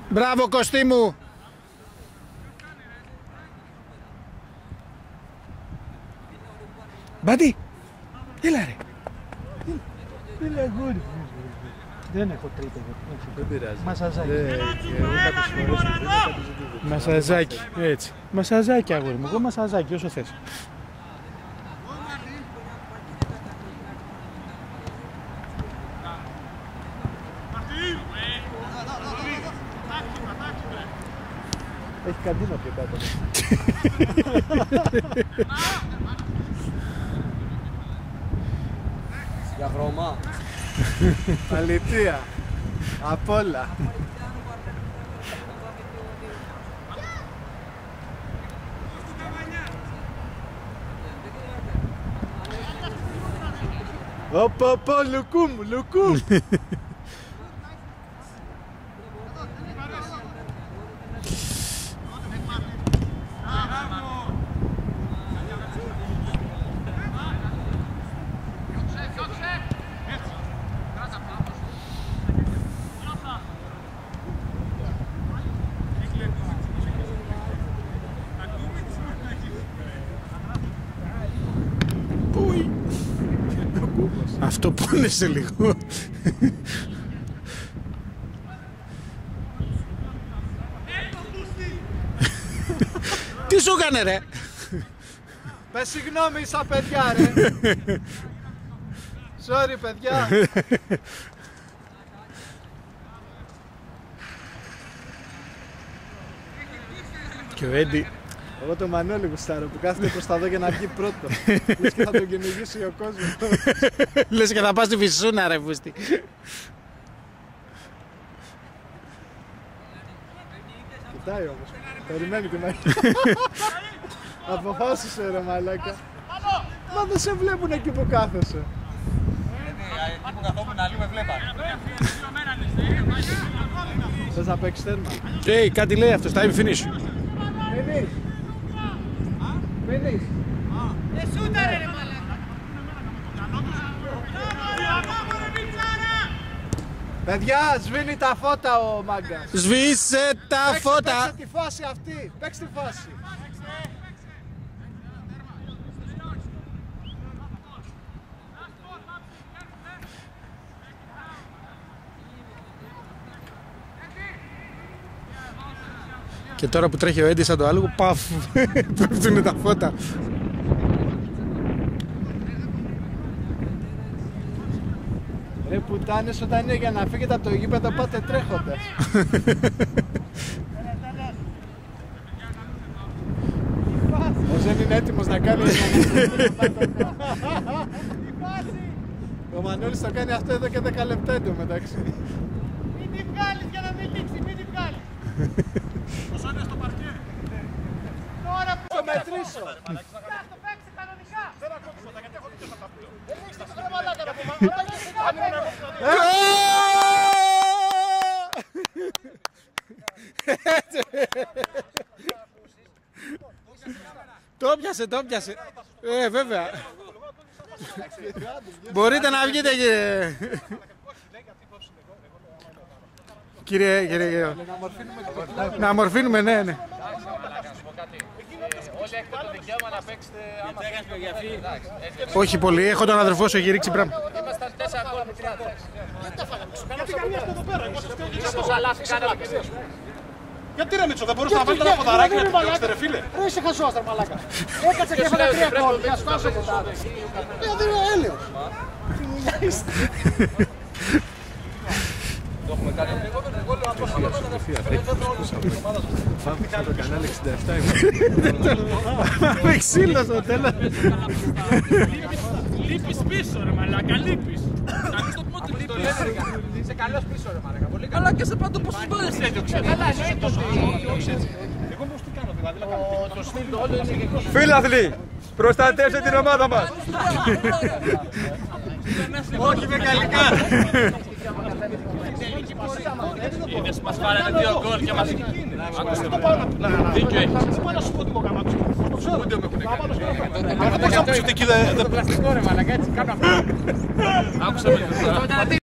Μπράβο Κωστή μου! Μπάντι! Έλα ρε! Έλα αγόρι. Δεν έχω τρίτο. Δεν πειράζει. Μασαζάκι. Μασαζάκι, έτσι. Μασαζάκι αγόρι μου, εγώ μασαζάκι όσο θες. Έχει καντίνα πιο κάτω. Για βρώμα. Αλήθεια. Απ' όλα. Οπα, λουκούμ, λουκούμ. Αυτό πόνεσε λίγο. Τι σου έκανε ρε? Πες συγγνώμη σαν παιδιά ρε. Sorry παιδιά. Και ο Έντι. Εγώ το Μανώλη γουστάρω που κάθεται προς τα δω για να βγει πρώτο. Λες και θα τον κυνηγήσει ο κόσμος. Λες και θα πας στη φυσούνα ρε φούστη. Κοιτάει όμως. Περιμένει την μάχη. Αποφάσισε ρε μαλάκα. Μα δεν σε βλέπουν εκεί που κάθεσαι. Εκεί που καθόμουν αλλού με βλέπανε. Θες να παίξεις τέρμα? Κάτι λέει αυτός, time finish. Μείνεις. Μείνεις. Σούταρε ρε μαλάκα. Παιδιά, σβήνει τα φώτα ο μάγκας. Σβήσε τα φώτα. Παίξτε τη φάση αυτή. Παίξτε τη φάση. Και τώρα που τρέχει ο Έντι σαν το άλογο, παφ, πέφτουνε τα φώτα. Ρε πουτάνες, όταν είναι για να φύγετε από το γήπεδο πάτε τρέχοντας. Όσο δεν είναι έτοιμος να κάνει ο Μανώλης το κάνει αυτό εδώ και 10 λεπτά εντωμεταξύ. Μην τη βγάλεις για να μην λήξει, μην τη βγάλεις. Όσο είναι στο παρκέ. Τώρα που το μετρήσω. θα το παίξει κανονικά. Δεν ακούω τίποτα γιατί έχω δίκιο στα πλοία. Το πιάσε, το πιάσε. Βέβαια. Μπορείτε να βγείτε κύριε. Να αμορφύνουμε, ναι. Όλοι έχετε το δικαίωμα να παίξετε άμα θέλετε. Όχι πολύ, έχω τον αδερφό σου, έχει ρίξει πράγμα. Ήμασταν 4 γκολ. Γιατί τα φάγαμε. Γιατί κάνετε εδώ πέρα. Είσαι το αλάφι, κάναμε και εσείς. Γιατί ρε Μίτσο, δεν μπορείς να βάλεις ένα ποδαράκι να τελειώσετε ρε φίλε. Ρε είσαι χασόστρα μαλάκα. Έκατσε και έφαγα 3 γκολ. Για σπάσω μετά. Δεν είναι έλεος. Το έχουμε κάνει εγώ λέω Πάμε το κανάλι 67. Πάμε ξύλο στο τέλος. Λείπεις πίσω ρε μαλάκα, λείπεις. Κανείς το πούμε ότι λείπεις. Είσαι καλός πίσω ρε μαλάκα, πολύ καλά. Αλλά και σε πάντο πόσες μπάλες έδιωξες. Καλά, είναι τόσο. Εγώ πώς τι κάνω δηλαδή. Το στυλ το όλο είναι και Φίλαθλοι, προστατεύστε την ομάδα μας. Όχι με γαλλικά. Είδες, μας βάλανε 2 γκολ και μας... Δίκιο έχεις. Πώς να σου πω τι μου έκανα. Ούτε με έχουν κάνει. Πώς θα πεις ότι εκεί δεν... Πλαστικό ρε μαλακά, έτσι κάνω αυτό. Άκουσα με.